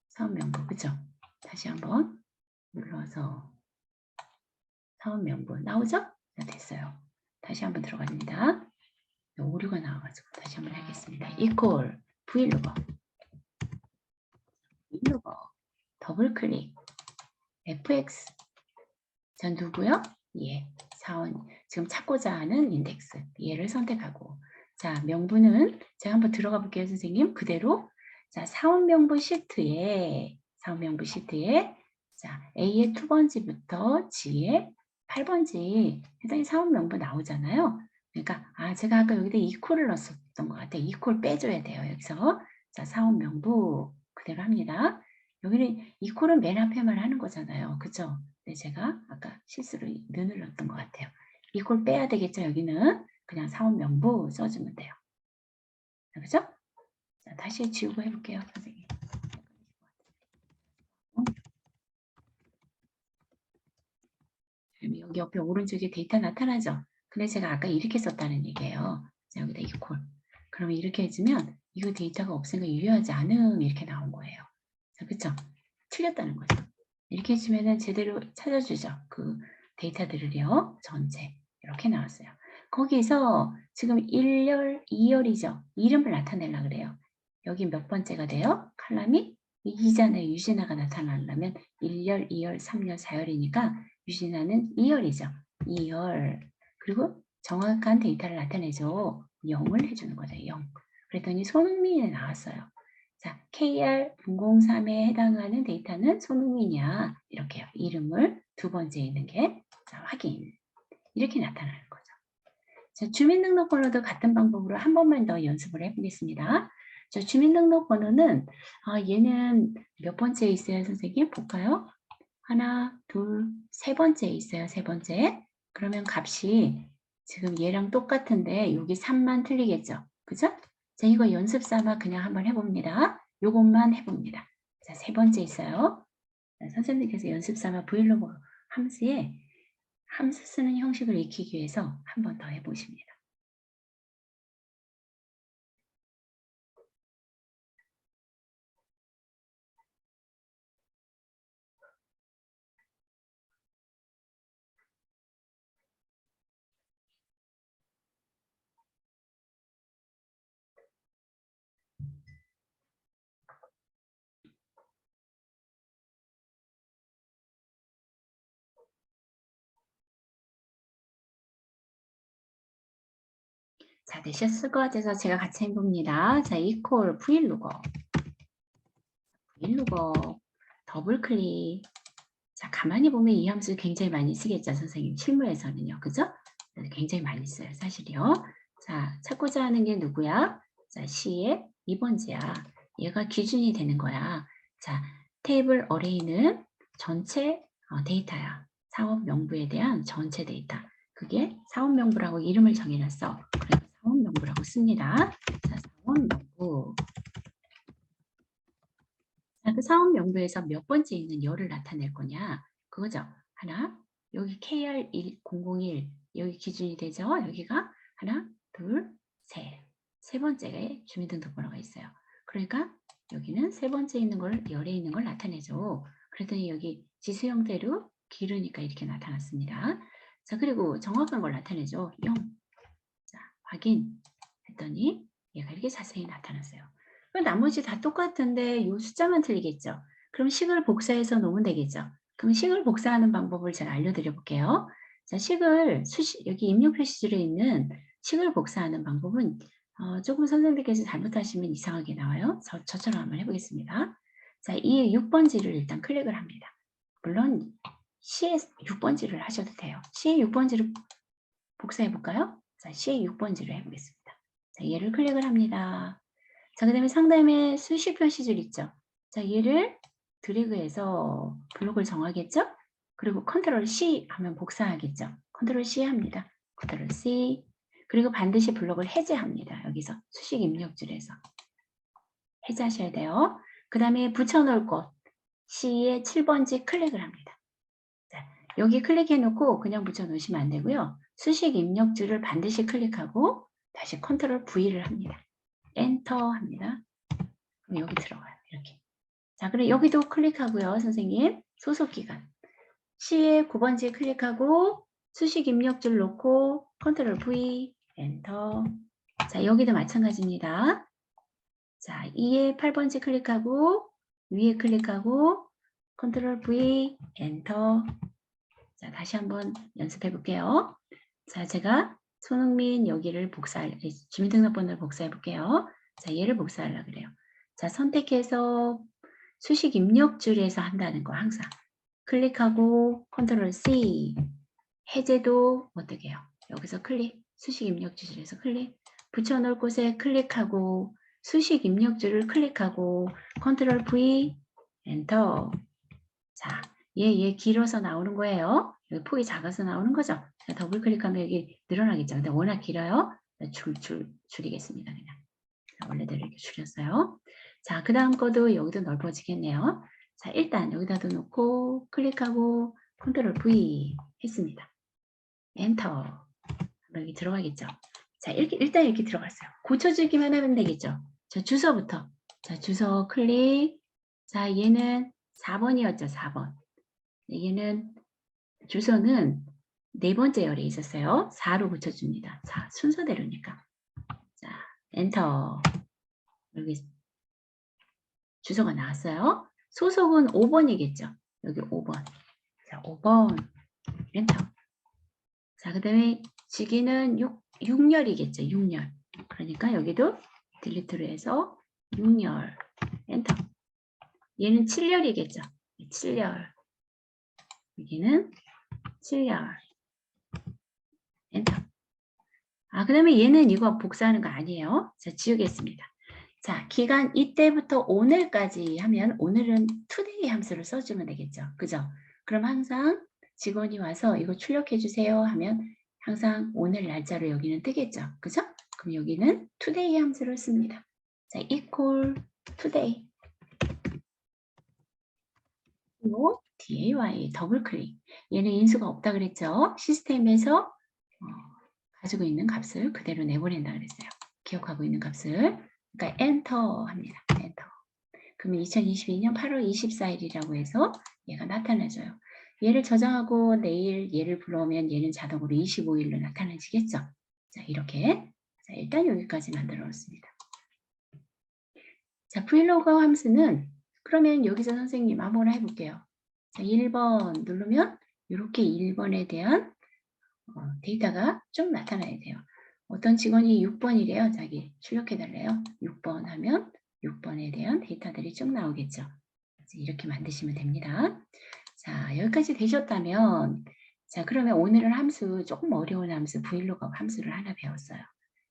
[SPEAKER 1] 사업명부, 그죠? 다시 한번 눌러서 사업명부 나오죠? 자, 됐어요. 다시 한번 들어갑니다. 오류가 나와가지고 다시 한번 하겠습니다. equal VLOOKUP 더블 클릭 fx 자, 누구요? 예, 사원 지금 찾고자 하는 인덱스 얘를 선택하고 자, 명부는 제가 한번 들어가 볼게요, 선생님. 그대로 자, 사원명부 시트에 자, A의 2번지부터 G의 8번지 해당이 사원명부 나오잖아요. 그러니까 제가 아까 여기다 equal을 넣었던 것 같아요. equal 빼줘야 돼요. 여기서 자, 사원명부 그대로 합니다. 여기는 equal은 맨 앞에만 하는 거잖아요. 그죠? 네, 제가 아까 실수로 는을 넣었던 것 같아요. equal 빼야 되겠죠. 여기는 그냥 사원명부 써주면 돼요. 그죠? 자, 다시 지우고 해볼게요, 선생님. 여기 옆에 오른쪽에 데이터 나타나죠? 근데 제가 아까 이렇게 썼다는 얘기예요. 자, 여기다 equal. 그러면 이렇게 해주면 이거 데이터가 없으니까 유효하지 않음 이렇게 나온 거예요. 자, 그쵸? 틀렸다는 거죠. 이렇게 해주면은 제대로 찾아주죠. 그 데이터들을요. 전체. 이렇게 나왔어요. 거기서 지금 1열, 2열이죠. 이름을 나타내려고 그래요. 여기 몇 번째가 돼요? 칼럼이 2잖아요. 유진아가 나타나려면 1열, 2열, 3열, 4열이니까 유진아는 2열이죠. 2열. 그리고 정확한 데이터를 나타내죠. 0을 해주는 거죠. 0. 그랬더니 손흥민이 나왔어요. 자, KR003에 해당하는 데이터는 손흥민이야. 이렇게요. 이름을 두 번째 있는 게 자, 확인. 이렇게 나타나는 거죠. 자, 주민등록번호도 같은 방법으로 한 번만 더 연습을 해보겠습니다. 자, 주민등록번호는 얘는 몇 번째에 있어요, 선생님? 볼까요? 하나, 둘, 세 번째에 있어요, 세 번째. 그러면 값이 지금 얘랑 똑같은데 여기 3만 틀리겠죠? 그죠? 자, 이거 연습 삼아 그냥 한번 해봅니다. 요것만 해봅니다. 자, 세 번째 있어요. 자, 선생님께서 연습 삼아 브이로그 함수에 함수 쓰는 형식을 익히기 위해서 한 번 더 해보십니다. 자, 되셨을 것 같아서 제가 같이 해봅니다. 자, equal 브이로그 더블 클릭. 자, 가만히 보면 이 함수 굉장히 많이 쓰겠죠, 선생님. 실무에서는요. 그죠? 굉장히 많이 써요, 사실이요. 자, 찾고자 하는 게 누구야? 자, C의 2번째야. 얘가 기준이 되는 거야. 자, 테이블 어레이는 전체 데이터야. 사업 명부에 대한 전체 데이터. 그게 사업 명부라고 이름을 정해놨어. 그래서 사업 명부라고 씁니다. 자, 사업 명부. 자, 그 사업 명부에서 몇 번째 있는 열을 나타낼 거냐? 그거죠. 하나, 여기 KR1001 여기 기준이 되죠. 여기가 하나, 둘, 셋. 세 번째에 주민등록번호가 있어요. 그러니까 여기는 세 번째 있는 걸 열에 있는 걸 나타내죠. 그랬더니 여기 지수 형태로 기르니까 이렇게 나타났습니다. 자, 그리고 정확한 걸 나타내죠. 0. 자, 확인했더니 얘가 이렇게 자세히 나타났어요. 그럼 나머지 다 똑같은데 이 숫자만 틀리겠죠. 그럼 식을 복사해서 놓으면 되겠죠. 그럼 식을 복사하는 방법을 제가 알려드려 볼게요. 자, 여기 입력 표시줄에 있는 식을 복사하는 방법은 조금 선생님께서 잘못하시면 이상하게 나와요. 저처럼 한번 해보겠습니다. 자, 이 6번지를 일단 클릭을 합니다. 물론 C의 6번지를 하셔도 돼요. C의 6번지를 복사해 볼까요? 자, C의 6번지를 해보겠습니다. 자, 얘를 클릭을 합니다. 자, 그 다음에 상단에 수식 표시줄 있죠? 자, 얘를 드래그해서 블록을 정하겠죠? 그리고 컨트롤 C 하면 복사하겠죠? 컨트롤 C 합니다. 컨트롤 C. 그리고 반드시 블록을 해제합니다. 여기서 수식 입력줄에서. 해제하셔야 돼요. 그 다음에 붙여놓을 곳 C의 7번지 클릭을 합니다. 자, 여기 클릭해 놓고 그냥 붙여 놓으시면 안 되고요. 수식 입력줄을 반드시 클릭하고 다시 컨트롤 V를 합니다. 엔터 합니다. 그럼 여기 들어가요. 이렇게. 자, 그럼 여기도 클릭하고요. 선생님. 소속 기간. C의 9번지에 클릭하고 수식 입력줄 놓고 컨트롤 V 엔터. 자, 여기도 마찬가지입니다. 자, 2의 8번지 클릭하고 위에 클릭하고 컨트롤 V 엔터. 자, 다시 한번 연습해 볼게요. 자, 제가 손흥민 여기를 주민등록번호를 복사해 볼게요. 자, 얘를 복사하려고 그래요. 자, 선택해서 수식 입력줄에서 한다는 거 항상. 클릭하고 컨트롤 C. 해제도 어떻게 해요? 여기서 클릭, 수식 입력줄에서 클릭. 붙여놓을 곳에 클릭하고 수식 입력줄을 클릭하고 컨트롤 V 엔터. 자, 얘 길어서 나오는 거예요. 여기 폭이 작아서 나오는 거죠. 자, 더블 클릭하면 여기 늘어나겠죠. 근데 워낙 길어요. 줄이겠습니다. 그냥. 자, 원래대로 이렇게 줄였어요. 자, 그 다음 거도 여기도 넓어지겠네요. 자, 일단 여기다도 놓고 클릭하고 컨트롤 V 했습니다. 엔터. 여기 들어가겠죠. 자, 일단 이렇게 들어갔어요. 고쳐주기만 하면 되겠죠. 자, 주소부터. 자, 주소 클릭. 자, 얘는 4번이었죠. 4번. 얘는 주소는 네 번째 열에 있었어요. 4로 붙여줍니다. 자, 순서대로니까. 자, 엔터. 여기 주소가 나왔어요. 소속은 5번이겠죠. 여기 5번. 자, 5번. 엔터. 자, 그 다음에 직위는 6열이겠죠. 6열. 그러니까 여기도 딜리트로 해서 6열. 엔터. 얘는 7열이겠죠. 7열. 여기는 7열. 엔터. 그 다음에 얘는 이거 복사하는 거 아니에요. 자, 지우겠습니다. 자, 기간 이때부터 오늘까지 하면 오늘은 today 함수를 써주면 되겠죠. 그죠? 그럼 항상 직원이 와서 이거 출력해 주세요 하면 항상 오늘 날짜로 여기는 뜨겠죠. 그죠? 그럼 여기는 today 함수를 씁니다. 자, equal today. 그리고 day 더블 클릭. 얘는 인수가 없다 그랬죠. 시스템에서 가지고 있는 값을 그대로 내보낸다 그랬어요. 기억하고 있는 값을. 그러니까 엔터 합니다. 엔터. 그러면 2022년 8월 24일이라고 해서 얘가 나타나줘요. 얘를 저장하고 내일 얘를 불러오면 얘는 자동으로 25일로 나타나지겠죠. 자, 이렇게. 자, 일단 여기까지 만들어 놓습니다. 자, 브이로그 함수는 그러면 여기서 선생님 아무거나 해볼게요. 자, 1번 누르면 이렇게 1번에 대한 데이터가 쭉 나타나야 돼요. 어떤 직원이 6번이래요. 자기 출력해달래요. 6번 하면 6번에 대한 데이터들이 쭉 나오겠죠. 이렇게 만드시면 됩니다. 자, 여기까지 되셨다면 자, 그러면 오늘은 함수, 조금 어려운 함수, 브이로그업 함수를 하나 배웠어요.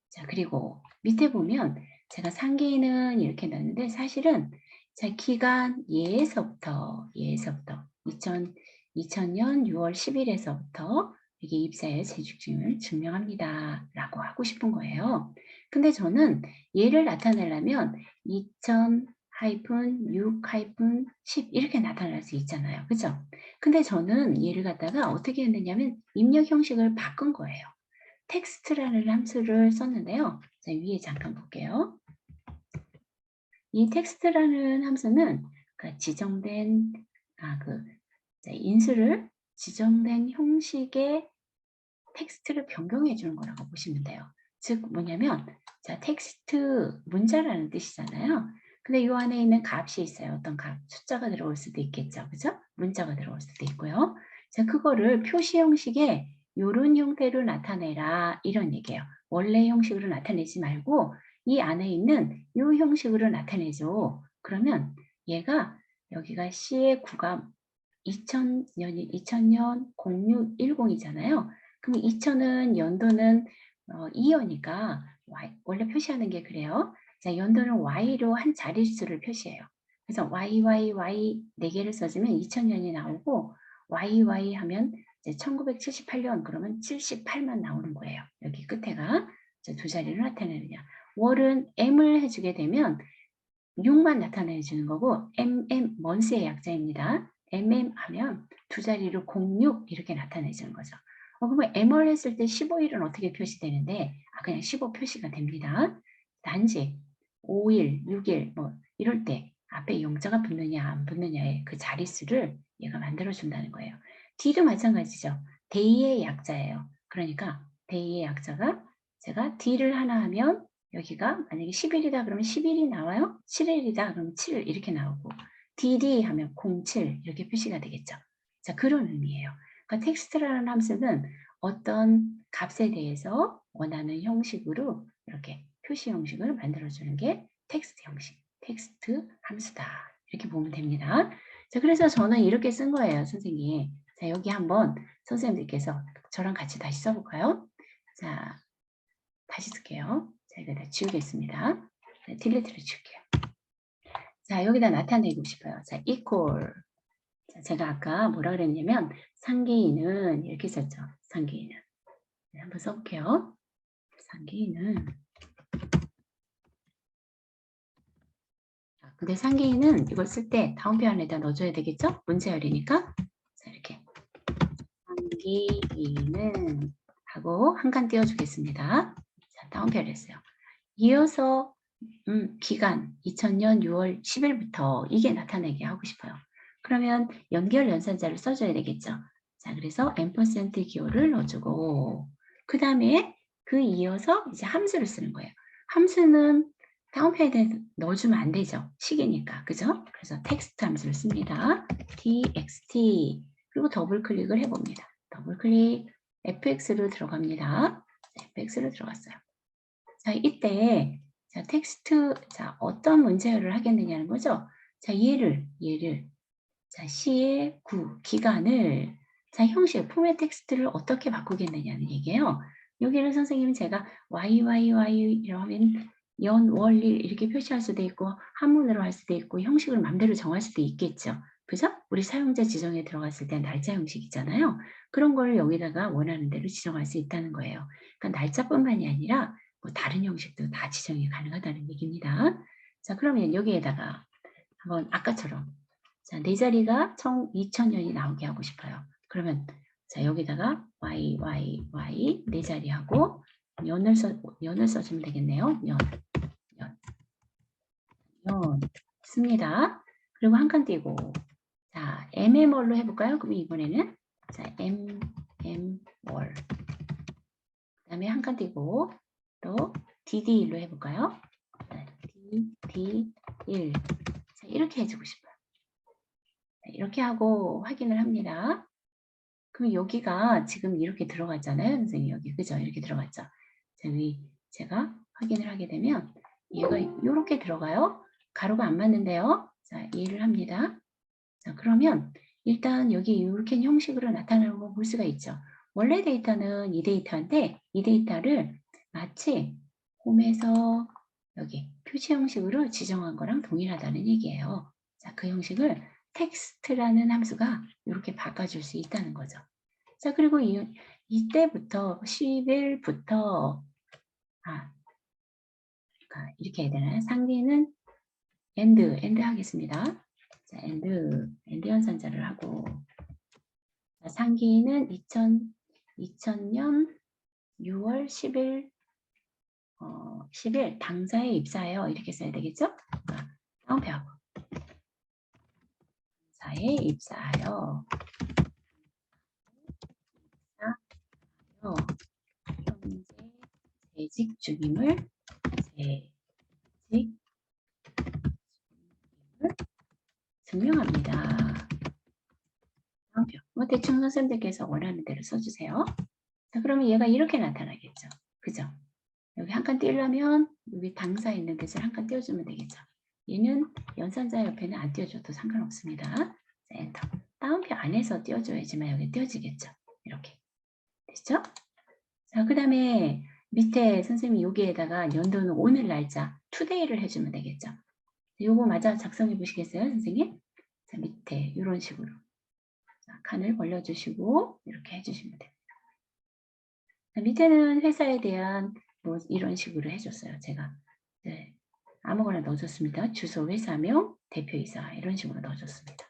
[SPEAKER 1] 자, 그리고 밑에 보면 제가 상기는 이렇게 놨는데 사실은 자, 기간 예에서부터 2000년 6월 10일에서부터 이게 입사의 재직증을 증명합니다. 라고 하고 싶은 거예요. 근데 저는 얘를 나타내려면 2000-6-10 이렇게 나타날 수 있잖아요. 그죠? 근데 저는 얘를 갖다가 어떻게 했느냐면 입력 형식을 바꾼 거예요. 텍스트라는 함수를 썼는데요. 자, 위에 잠깐 볼게요. 이 텍스트라는 함수는 그 지정된 인수를 지정된 형식의 텍스트를 변경해 주는 거라고 보시면 돼요. 즉 뭐냐면 자, 텍스트 문자라는 뜻이잖아요. 근데 이 안에 있는 값이 있어요. 어떤 값, 숫자가 들어올 수도 있겠죠. 그죠? 문자가 들어올 수도 있고요. 자, 그거를 표시 형식의 이런 형태로 나타내라 이런 얘기예요. 원래 형식으로 나타내지 말고 이 안에 있는 이 형식으로 나타내죠. 그러면 얘가 여기가 C의 구가 2000년 0610이잖아요. 그럼 2000은 연도는 2여니까 원래 표시하는 게 그래요. 자, 연도는 Y로 한 자릿수를 표시해요. 그래서 YYY 4개를 써주면 2000년이 나오고 YY 하면 이제 1978년 그러면 78만 나오는 거예요. 여기 끝에가 두 자리를 나타내느냐. 월은 M을 해주게 되면 6만 나타내 주는 거고 MM 먼스의 약자입니다. MM 하면 두 자리로 06 이렇게 나타내 주는 거죠. 그러면 M을 했을 때 15일은 어떻게 표시되는데 그냥 15 표시가 됩니다. 단지 5일, 6일 뭐 이럴 때 앞에 0자가 붙느냐 안 붙느냐의 그 자릿수를 얘가 만들어 준다는 거예요. D도 마찬가지죠. 데이의 약자예요. 그러니까 데이의 약자가 제가 D를 하나 하면 여기가 만약에 10일이다 그러면 10일이 나와요. 7일이다 그러면 7일 이렇게 나오고 DD 하면 07 이렇게 표시가 되겠죠. 자, 그런 의미예요. 그러니까 텍스트라는 함수는 어떤 값에 대해서 원하는 형식으로 이렇게 표시 형식을 만들어주는 게 텍스트 형식, 텍스트 함수다. 이렇게 보면 됩니다. 자, 그래서 저는 이렇게 쓴 거예요, 선생님. 자, 여기 한번 선생님들께서 저랑 같이 다시 써볼까요? 자, 다시 쓸게요. 자, 이거 다 지우겠습니다. 네, 딜리트를 지울게요. 자, 여기다 나타내고 싶어요. 자, equal. 자, 제가 아까 뭐라 그랬냐면 상계인은 이렇게 썼죠. 상계인은. 네, 한번 써볼게요. 상계인은. 근데 상계인은 이걸 쓸 때 다운표 안에다 넣어줘야 되겠죠? 문제열이니까. 자, 이렇게. 상계인은 하고 한 칸 띄워주겠습니다. 자, 다운표를 했어요. 이어서 기간 2000년 6월 10일부터 이게 나타내게 하고 싶어요. 그러면 연결 연산자를 써줘야 되겠죠. 자, 그래서 앰퍼센트 기호를 넣어주고 그 다음에 그 이어서 이제 함수를 쓰는 거예요. 함수는 다운표에 넣어주면 안 되죠. 시기니까. 그죠? 그래서 텍스트 함수를 씁니다. txt 그리고 더블 클릭을 해봅니다. 더블 클릭 fx로 들어갑니다. fx로 들어갔어요. 자, 이때 자, 텍스트 자, 어떤 문제를 하겠느냐는 거죠. 자, 얘를 자, C의 기간을 자, 형식, 포맷 텍스트를 어떻게 바꾸겠느냐는 얘기예요. 여기는 선생님은 제가 YYY 하면 연, 월, 일 이렇게 표시할 수도 있고 한문으로 할 수도 있고 형식을 맘대로 정할 수도 있겠죠. 그죠? 우리 사용자 지정에 들어갔을 때 날짜 형식 있잖아요. 그런 걸 여기다가 원하는 대로 지정할 수 있다는 거예요. 그러니까 날짜뿐만이 아니라 뭐 다른 형식도 다 지정이 가능하다는 얘기입니다. 자, 그러면 여기에다가 한번 아까처럼 자, 네 자리가 2000년이 나오게 하고 싶어요. 그러면 자, 여기다가 YYY 네 자리 하고 연을 써주면 되겠네요. 연 씁니다. 그리고 한 칸 띄고 자, MM월로 해볼까요? 그럼 이번에는 자, MM월 그 다음에 한 칸 띄고 또 DD1로 해볼까요? 자, DD1 자, 이렇게 해주고 싶어요. 자, 이렇게 하고 확인을 합니다. 그럼 여기가 지금 이렇게 들어갔잖아요. 선생님 여기 그죠? 이렇게 들어갔죠. 자, 제가 확인을 하게 되면 얘가 이렇게 들어가요. 가로가 안 맞는데요. 자, 이해를 합니다. 자, 그러면 일단 여기 이렇게 형식으로 나타나는 거 볼 수가 있죠. 원래 데이터는 이 데이터인데 이 데이터를 마치 홈에서 여기 표시 형식으로 지정한 거랑 동일하다는 얘기예요. 자, 그 형식을 텍스트라는 함수가 이렇게 바꿔줄 수 있다는 거죠. 자, 그리고 이때부터 10일부터 이렇게 해야 되나요? 상기는 엔드 하겠습니다. 자, 엔드 연산자를 하고 자, 상기는 2000년 6월 10일 10일 당사에 입사해요. 이렇게 써야 되겠죠? 다운표하고 당사에 입사하여 현재 재직 중임을 증명합니다. 다운표. 뭐 대충 선생님들께서 원하는 대로 써주세요. 자, 그러면 얘가 이렇게 나타나겠죠. 그죠? 여기 한 칸 띄우려면 여기 당사에 있는 뜻을 한 칸 띄워주면 되겠죠. 얘는 연산자 옆에는 안 띄워줘도 상관없습니다. 자, 엔터. 다운표 안에서 띄워줘야지만 여기 띄워지겠죠. 이렇게. 됐죠? 자, 그 다음에 밑에 선생님이 여기에다가 연도는 오늘 날짜 today를 해주면 되겠죠. 요거 맞아 작성해 보시겠어요, 선생님? 자, 밑에 이런 식으로. 자, 칸을 벌려주시고 이렇게 해주시면 됩니다. 자, 밑에는 회사에 대한 뭐 이런 식으로 해줬어요. 제가 네, 아무거나 넣어줬습니다. 주소, 회사명, 대표이사 이런 식으로 넣어줬습니다.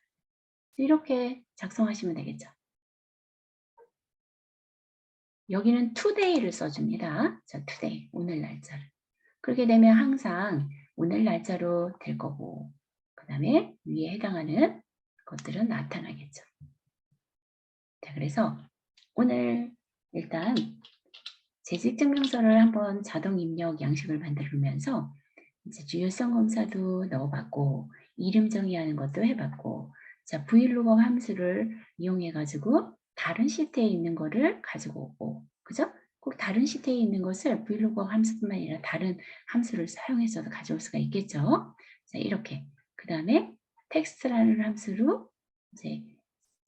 [SPEAKER 1] 이렇게 작성하시면 되겠죠. 여기는 today를 써줍니다. 자, today, 오늘 날짜를. 그렇게 되면 항상 오늘 날짜로 될 거고 그 다음에 위에 해당하는 것들은 나타나겠죠. 자, 그래서 오늘 일단 재직증명서를 한번 자동 입력 양식을 만들면서 이제 주요성 검사도 넣어봤고 이름 정의하는 것도 해봤고 자 브이로그 함수를 이용해 가지고 다른 시트에 있는 거를 가지고 오고 그죠? 꼭 다른 시트에 있는 것을 브이로그 함수뿐만 아니라 다른 함수를 사용해서도 가져올 수가 있겠죠. 자 이렇게 그 다음에 텍스트라는 함수로 이제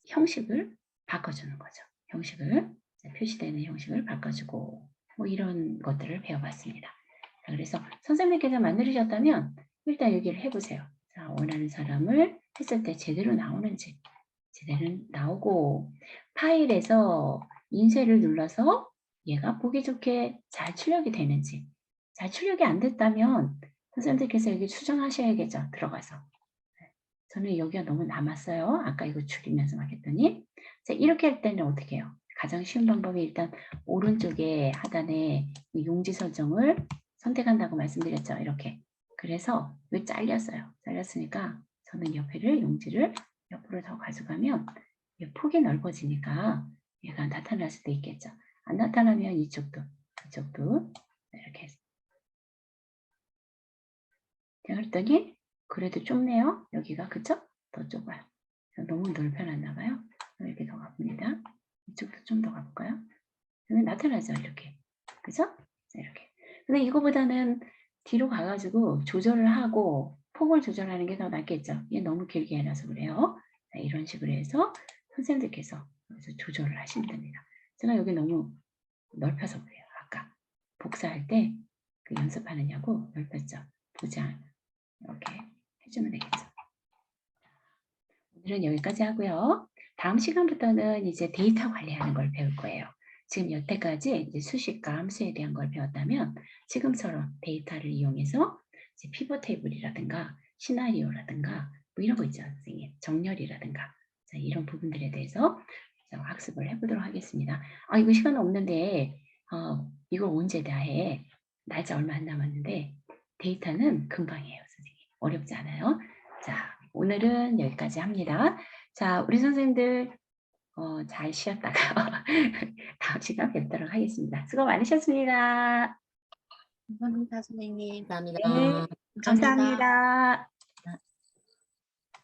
[SPEAKER 1] 형식을 바꿔주는 거죠. 형식을 표시되는 형식을 바꿔주고 뭐 이런 것들을 배워봤습니다. 자, 그래서 선생님께서 만드셨다면 일단 여기를 해보세요. 자, 원하는 사람을 했을 때 제대로 나오는지 제대로 나오고 파일에서 인쇄를 눌러서 얘가 보기 좋게 잘 출력이 되는지 잘 출력이 안 됐다면 선생님께서 여기 수정하셔야겠죠. 들어가서. 저는 여기가 너무 남았어요. 아까 이거 줄이면서 막 했더니 자, 이렇게 할 때는 어떻게 해요? 가장 쉬운 방법이 일단 오른쪽에 하단에 용지 설정을 선택한다고 말씀드렸죠. 이렇게. 그래서 왜 잘렸어요? 잘렸으니까 저는 옆에를 용지를 옆으로 더 가져가면 폭이 넓어지니까 얘가 나타날 수도 있겠죠. 안 나타나면 이쪽도 이쪽도 이렇게 해서 그랬더니 그래도 좁네요. 여기가 그쵸? 더 좁아요. 너무 넓혀놨나 봐요. 이렇게 더 가봅니다. 이쪽도 좀 더 가볼까요? 여기 나타나죠 이렇게. 그죠? 이렇게. 근데 이거보다는 뒤로 가가지고 조절을 하고 폭을 조절하는 게 더 낫겠죠. 얘 너무 길게 해놔서 그래요. 자, 이런 식으로 해서 선생님들께서 여기서 조절을 하시면 됩니다. 제가 여기 너무 넓혀서 그래요. 아까 복사할 때 그 연습하느냐고 넓혔죠. 보장 이렇게 해주면 되겠죠. 오늘은 여기까지 하고요. 다음 시간부터는 이제 데이터 관리하는 걸 배울 거예요. 지금 여태까지 이제 수식과 함수에 대한 걸 배웠다면 지금처럼 데이터를 이용해서 이제 피벗 테이블이라든가 시나리오라든가 뭐 이런 거 있죠, 선생님. 정렬이라든가 자, 이런 부분들에 대해서 학습을 해보도록 하겠습니다. 아, 이거 시간 없는데 이걸 언제 다 해? 날짜 얼마 안 남았는데 데이터는 금방이에요, 선생님. 어렵지 않아요. 자, 오늘은 여기까지 합니다. 자, 우리 선생님들 잘 쉬었다가 다음 시간 뵙도록 하겠습니다. 수고 많으셨습니다.
[SPEAKER 2] 감사합니다, 선생님.
[SPEAKER 1] 네,
[SPEAKER 2] 감사합니다.
[SPEAKER 1] 감사합니다.